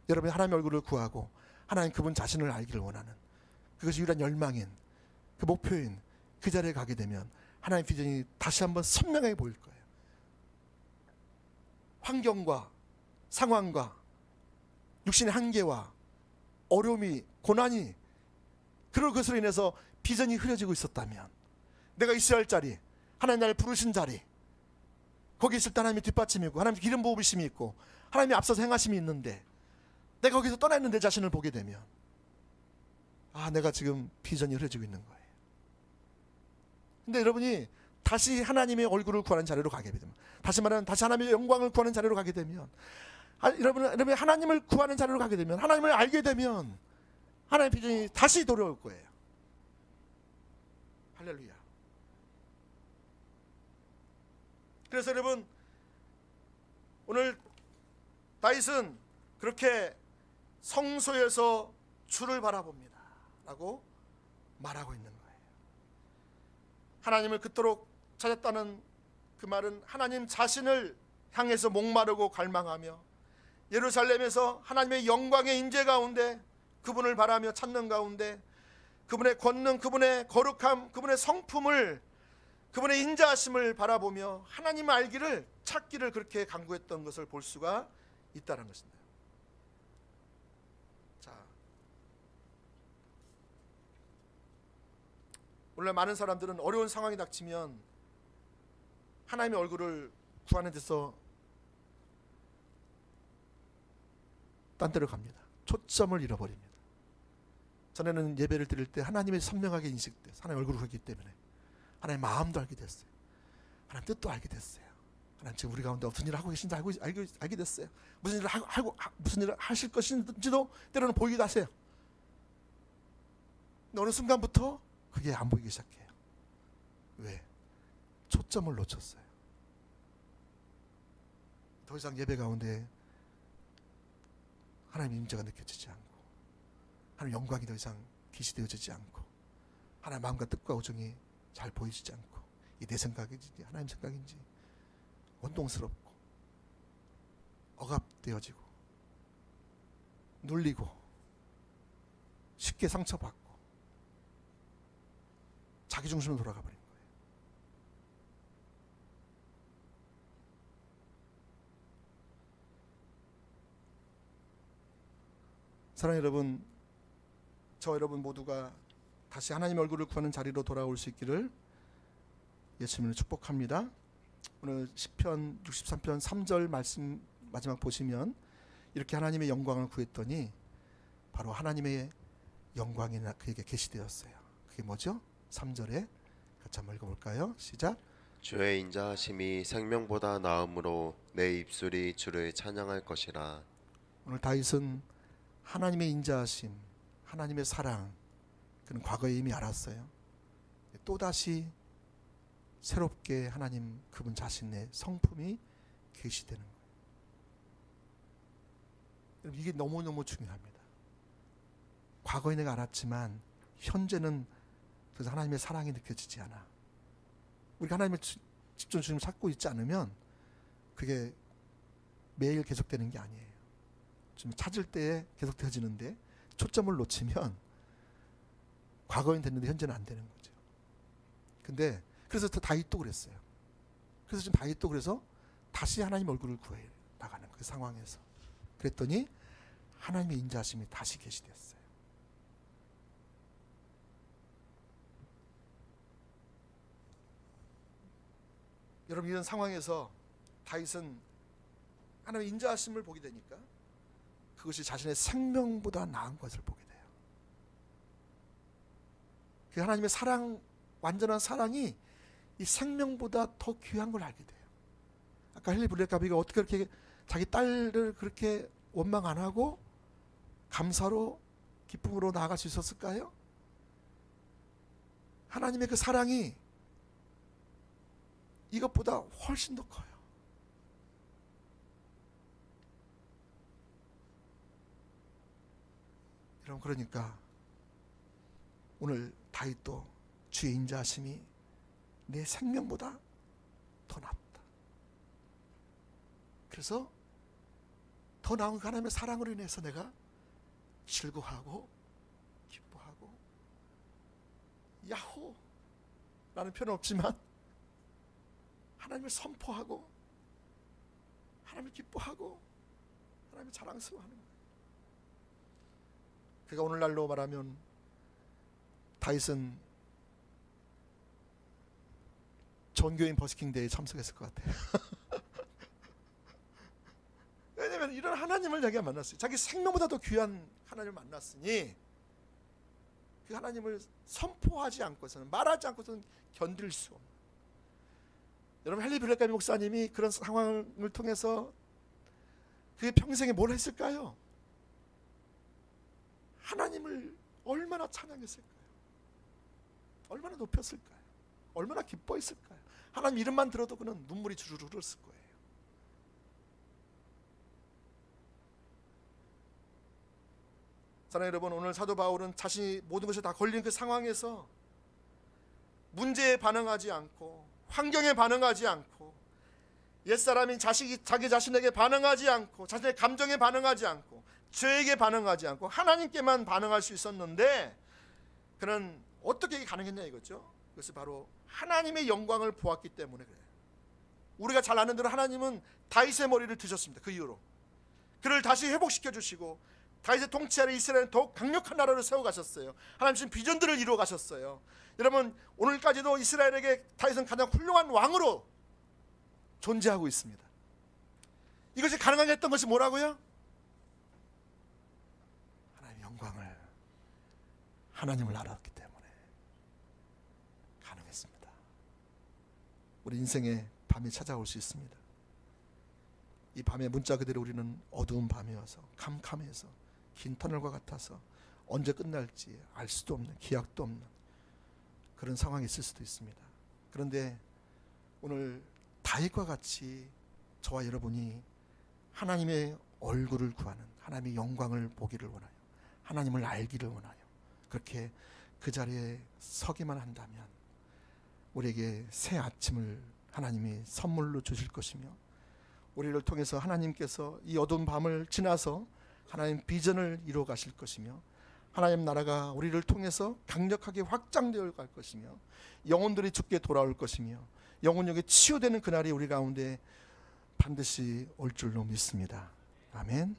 여러분이 하나님의 얼굴을 구하고 하나님 그분 자신을 알기를 원하는 그것이 유일한 열망인 그 목표인 그 자리에 가게 되면 하나님의 비전이 다시 한번 선명하게 보일 거예요. 환경과 상황과 육신의 한계와 어려움이 고난이 그런 것으로 인해서 비전이 흐려지고 있었다면 내가 있어야 할 자리 하나님 나를 부르신 자리 거기 있을 때 하나님의 뒷받침이 있고 하나님의 기름 부으심이 있고 하나님의 앞서서 행하심이 있는데 내가 거기서 떠나 있는 내 자신을 보게 되면 내가 지금 비전이 흐려지고 있는 거예요. 근데 여러분이 다시 하나님의 얼굴을 구하는 자리로 가게 되면 다시 말하면 다시 하나님의 영광을 구하는 자리로 가게 되면 여러분이 하나님을 구하는 자리로 가게 되면 하나님을 알게 되면 하나님의 비전이 다시 돌아올 거예요. 할렐루야. 그래서 여러분 오늘 다윗은 그렇게 성소에서 주를 바라봅니다 라고 말하고 있는 거예요. 하나님을 그토록 찾았다는 그 말은 하나님 자신을 향해서 목마르고 갈망하며 예루살렘에서 하나님의 영광의 임재 가운데 그분을 바라며 찾는 가운데 그분의 권능, 그분의 거룩함, 그분의 성품을 그분의 인자하심을 바라보며 하나님 알기를 찾기를 그렇게 간구했던 것을 볼 수가 있다는 것입니다. 자, 원래 많은 사람들은 어려운 상황이 닥치면 하나님의 얼굴을 구하는 데서 딴 데로 갑니다. 초점을 잃어버립니다. 전에는 예배를 드릴 때 하나님의 선명하게 인식돼서 하나님의 얼굴을 보기 때문에 하나님의 마음도 알게 됐어요. 하나님 뜻도 알게 됐어요. 하나님 지금 우리 가운데 무슨 일을 하고 계신지 알게 됐어요. 무슨 일을 무슨 일을 하실 것인지도 때로는 보이기도 하세요. 근데 어느 순간부터 그게 안 보이기 시작해요. 왜? 초점을 놓쳤어요. 더 이상 예배 가운데 하나님의 임재가 느껴지지 않고 하나님의 영광이 더 이상 계시되어지지 않고 하나님의 마음과 뜻과 우정이 잘 보이지 않고 이 내 생각인지 하나님 생각인지 원동스럽고 억압되어지고 눌리고 쉽게 상처받고 자기 중심으로 돌아가 버린 거예요. 사랑하는 여러분, 저 여러분 모두가 다시 하나님의 얼굴을 구하는 자리로 돌아올 수 있기를 예수님을 축복합니다. 오늘 시편 63편 3절 말씀 마지막 보시면 이렇게 하나님의 영광을 구했더니 바로 하나님의 영광이 그에게 계시되었어요. 그게 뭐죠? 3절에 같이 한번 읽어볼까요? 시작. 주의 인자하심이 생명보다 나음으로 내 입술이 주를 찬양할 것이라. 오늘 다윗은 하나님의 인자하심, 하나님의 사랑, 그는 과거에 이미 알았어요. 또다시 새롭게 하나님 그분 자신의 성품이 계시되는 거예요. 여러분, 이게 너무너무 중요합니다. 과거에 내가 알았지만 현재는 그래서 하나님의 사랑이 느껴지지 않아. 우리가 하나님의 집중 중심을 찾고 있지 않으면 그게 매일 계속되는 게 아니에요. 좀 찾을 때에 계속되어지는데 초점을 놓치면 과거엔 됐는데 현재는 안 되는 거죠. 근데 그래서 다윗도 그랬어요. 그래서 지금 다윗도 그래서 다시 하나님 얼굴을 구해 나가는 그 상황에서 그랬더니 하나님의 인자하심이 다시 계시됐어요. 여러분, 이런 상황에서 다윗은 하나님의 인자하심을 보게 되니까 그것이 자신의 생명보다 나은 것을 보게 돼요. 그 하나님의 사랑, 완전한 사랑이 이 생명보다 더 귀한 걸 알게 돼요. 아까 헨리 블랙가비가 어떻게 그렇게 자기 딸을 그렇게 원망 안 하고 감사로 기쁨으로 나아갈 수 있었을까요? 하나님의 그 사랑이 이것보다 훨씬 더 커요. 여러분, 그러니까 오늘 다윗도 주의 인자하심이 내 생명보다 더 낫다. 그래서 더 나은 하나님의 사랑으로 인해서 내가 즐거워하고 기뻐하고 야호 라는 표현은 없지만 하나님을 선포하고 하나님을 기뻐하고 하나님을 자랑스러워하는 거예요. 그러니까 오늘날로 말하면 다윗은 전교인 버스킹 대회에 참석했을 것 같아요. 왜냐하면 이런 하나님을 자기가 만났어요. 자기 생명보다 더 귀한 하나님을 만났으니 그 하나님을 선포하지 않고서는, 말하지 않고서는 견딜 수 없는. 여러분, 헨리 블랙가비 목사님이 그런 상황을 통해서 그의 평생에 뭘 했을까요? 하나님을 얼마나 찬양했을까요? 얼마나 높였을까요? 얼마나 기뻐했을까요? 하나님 이름만 들어도 그는 눈물이 주르르 흘렀을 거예요. 사랑하는 여러분, 오늘 사도 바울은 자신이 모든 것이 다 걸린 그 상황에서 문제에 반응하지 않고, 환경에 반응하지 않고, 옛사람인 자기 자신에게 반응하지 않고, 자신의 감정에 반응하지 않고, 죄에게 반응하지 않고 하나님께만 반응할 수 있었는데, 그는 어떻게 가능했냐 이거죠. 그것이 바로 하나님의 영광을 보았기 때문에 그래요. 우리가 잘 아는 대로 하나님은 다윗의 머리를 드셨습니다. 그 이후로 그를 다시 회복시켜 주시고 다윗의 통치 아래 이스라엘은 더욱 강력한 나라를 세워가셨어요. 하나님 주신 비전들을 이루어 가셨어요. 여러분, 오늘까지도 이스라엘에게 다윗은 가장 훌륭한 왕으로 존재하고 있습니다. 이것이 가능하게 했던 것이 뭐라고요? 하나님의 영광을, 하나님을 알았기 때문에 가능했습니다. 우리 인생에 밤이 찾아올 수 있습니다. 이 밤의 문자 그대로 우리는 어두운 밤이어서 캄캄해서 긴 터널과 같아서 언제 끝날지 알 수도 없는, 기약도 없는 그런 상황이 있을 수도 있습니다. 그런데 오늘 다윗과 같이 저와 여러분이 하나님의 얼굴을 구하는, 하나님의 영광을 보기를 원하여, 하나님을 알기를 원하여 그렇게 그 자리에 서기만 한다면 우리에게 새 아침을 하나님이 선물로 주실 것이며, 우리를 통해서 하나님께서 이 어두운 밤을 지나서 하나님 비전을 이루어 가실 것이며, 하나님 나라가 우리를 통해서 강력하게 확장되어 갈 것이며, 영혼들이 주께 돌아올 것이며, 영혼력이 치유되는 그날이 우리 가운데 반드시 올 줄로 믿습니다. 아멘.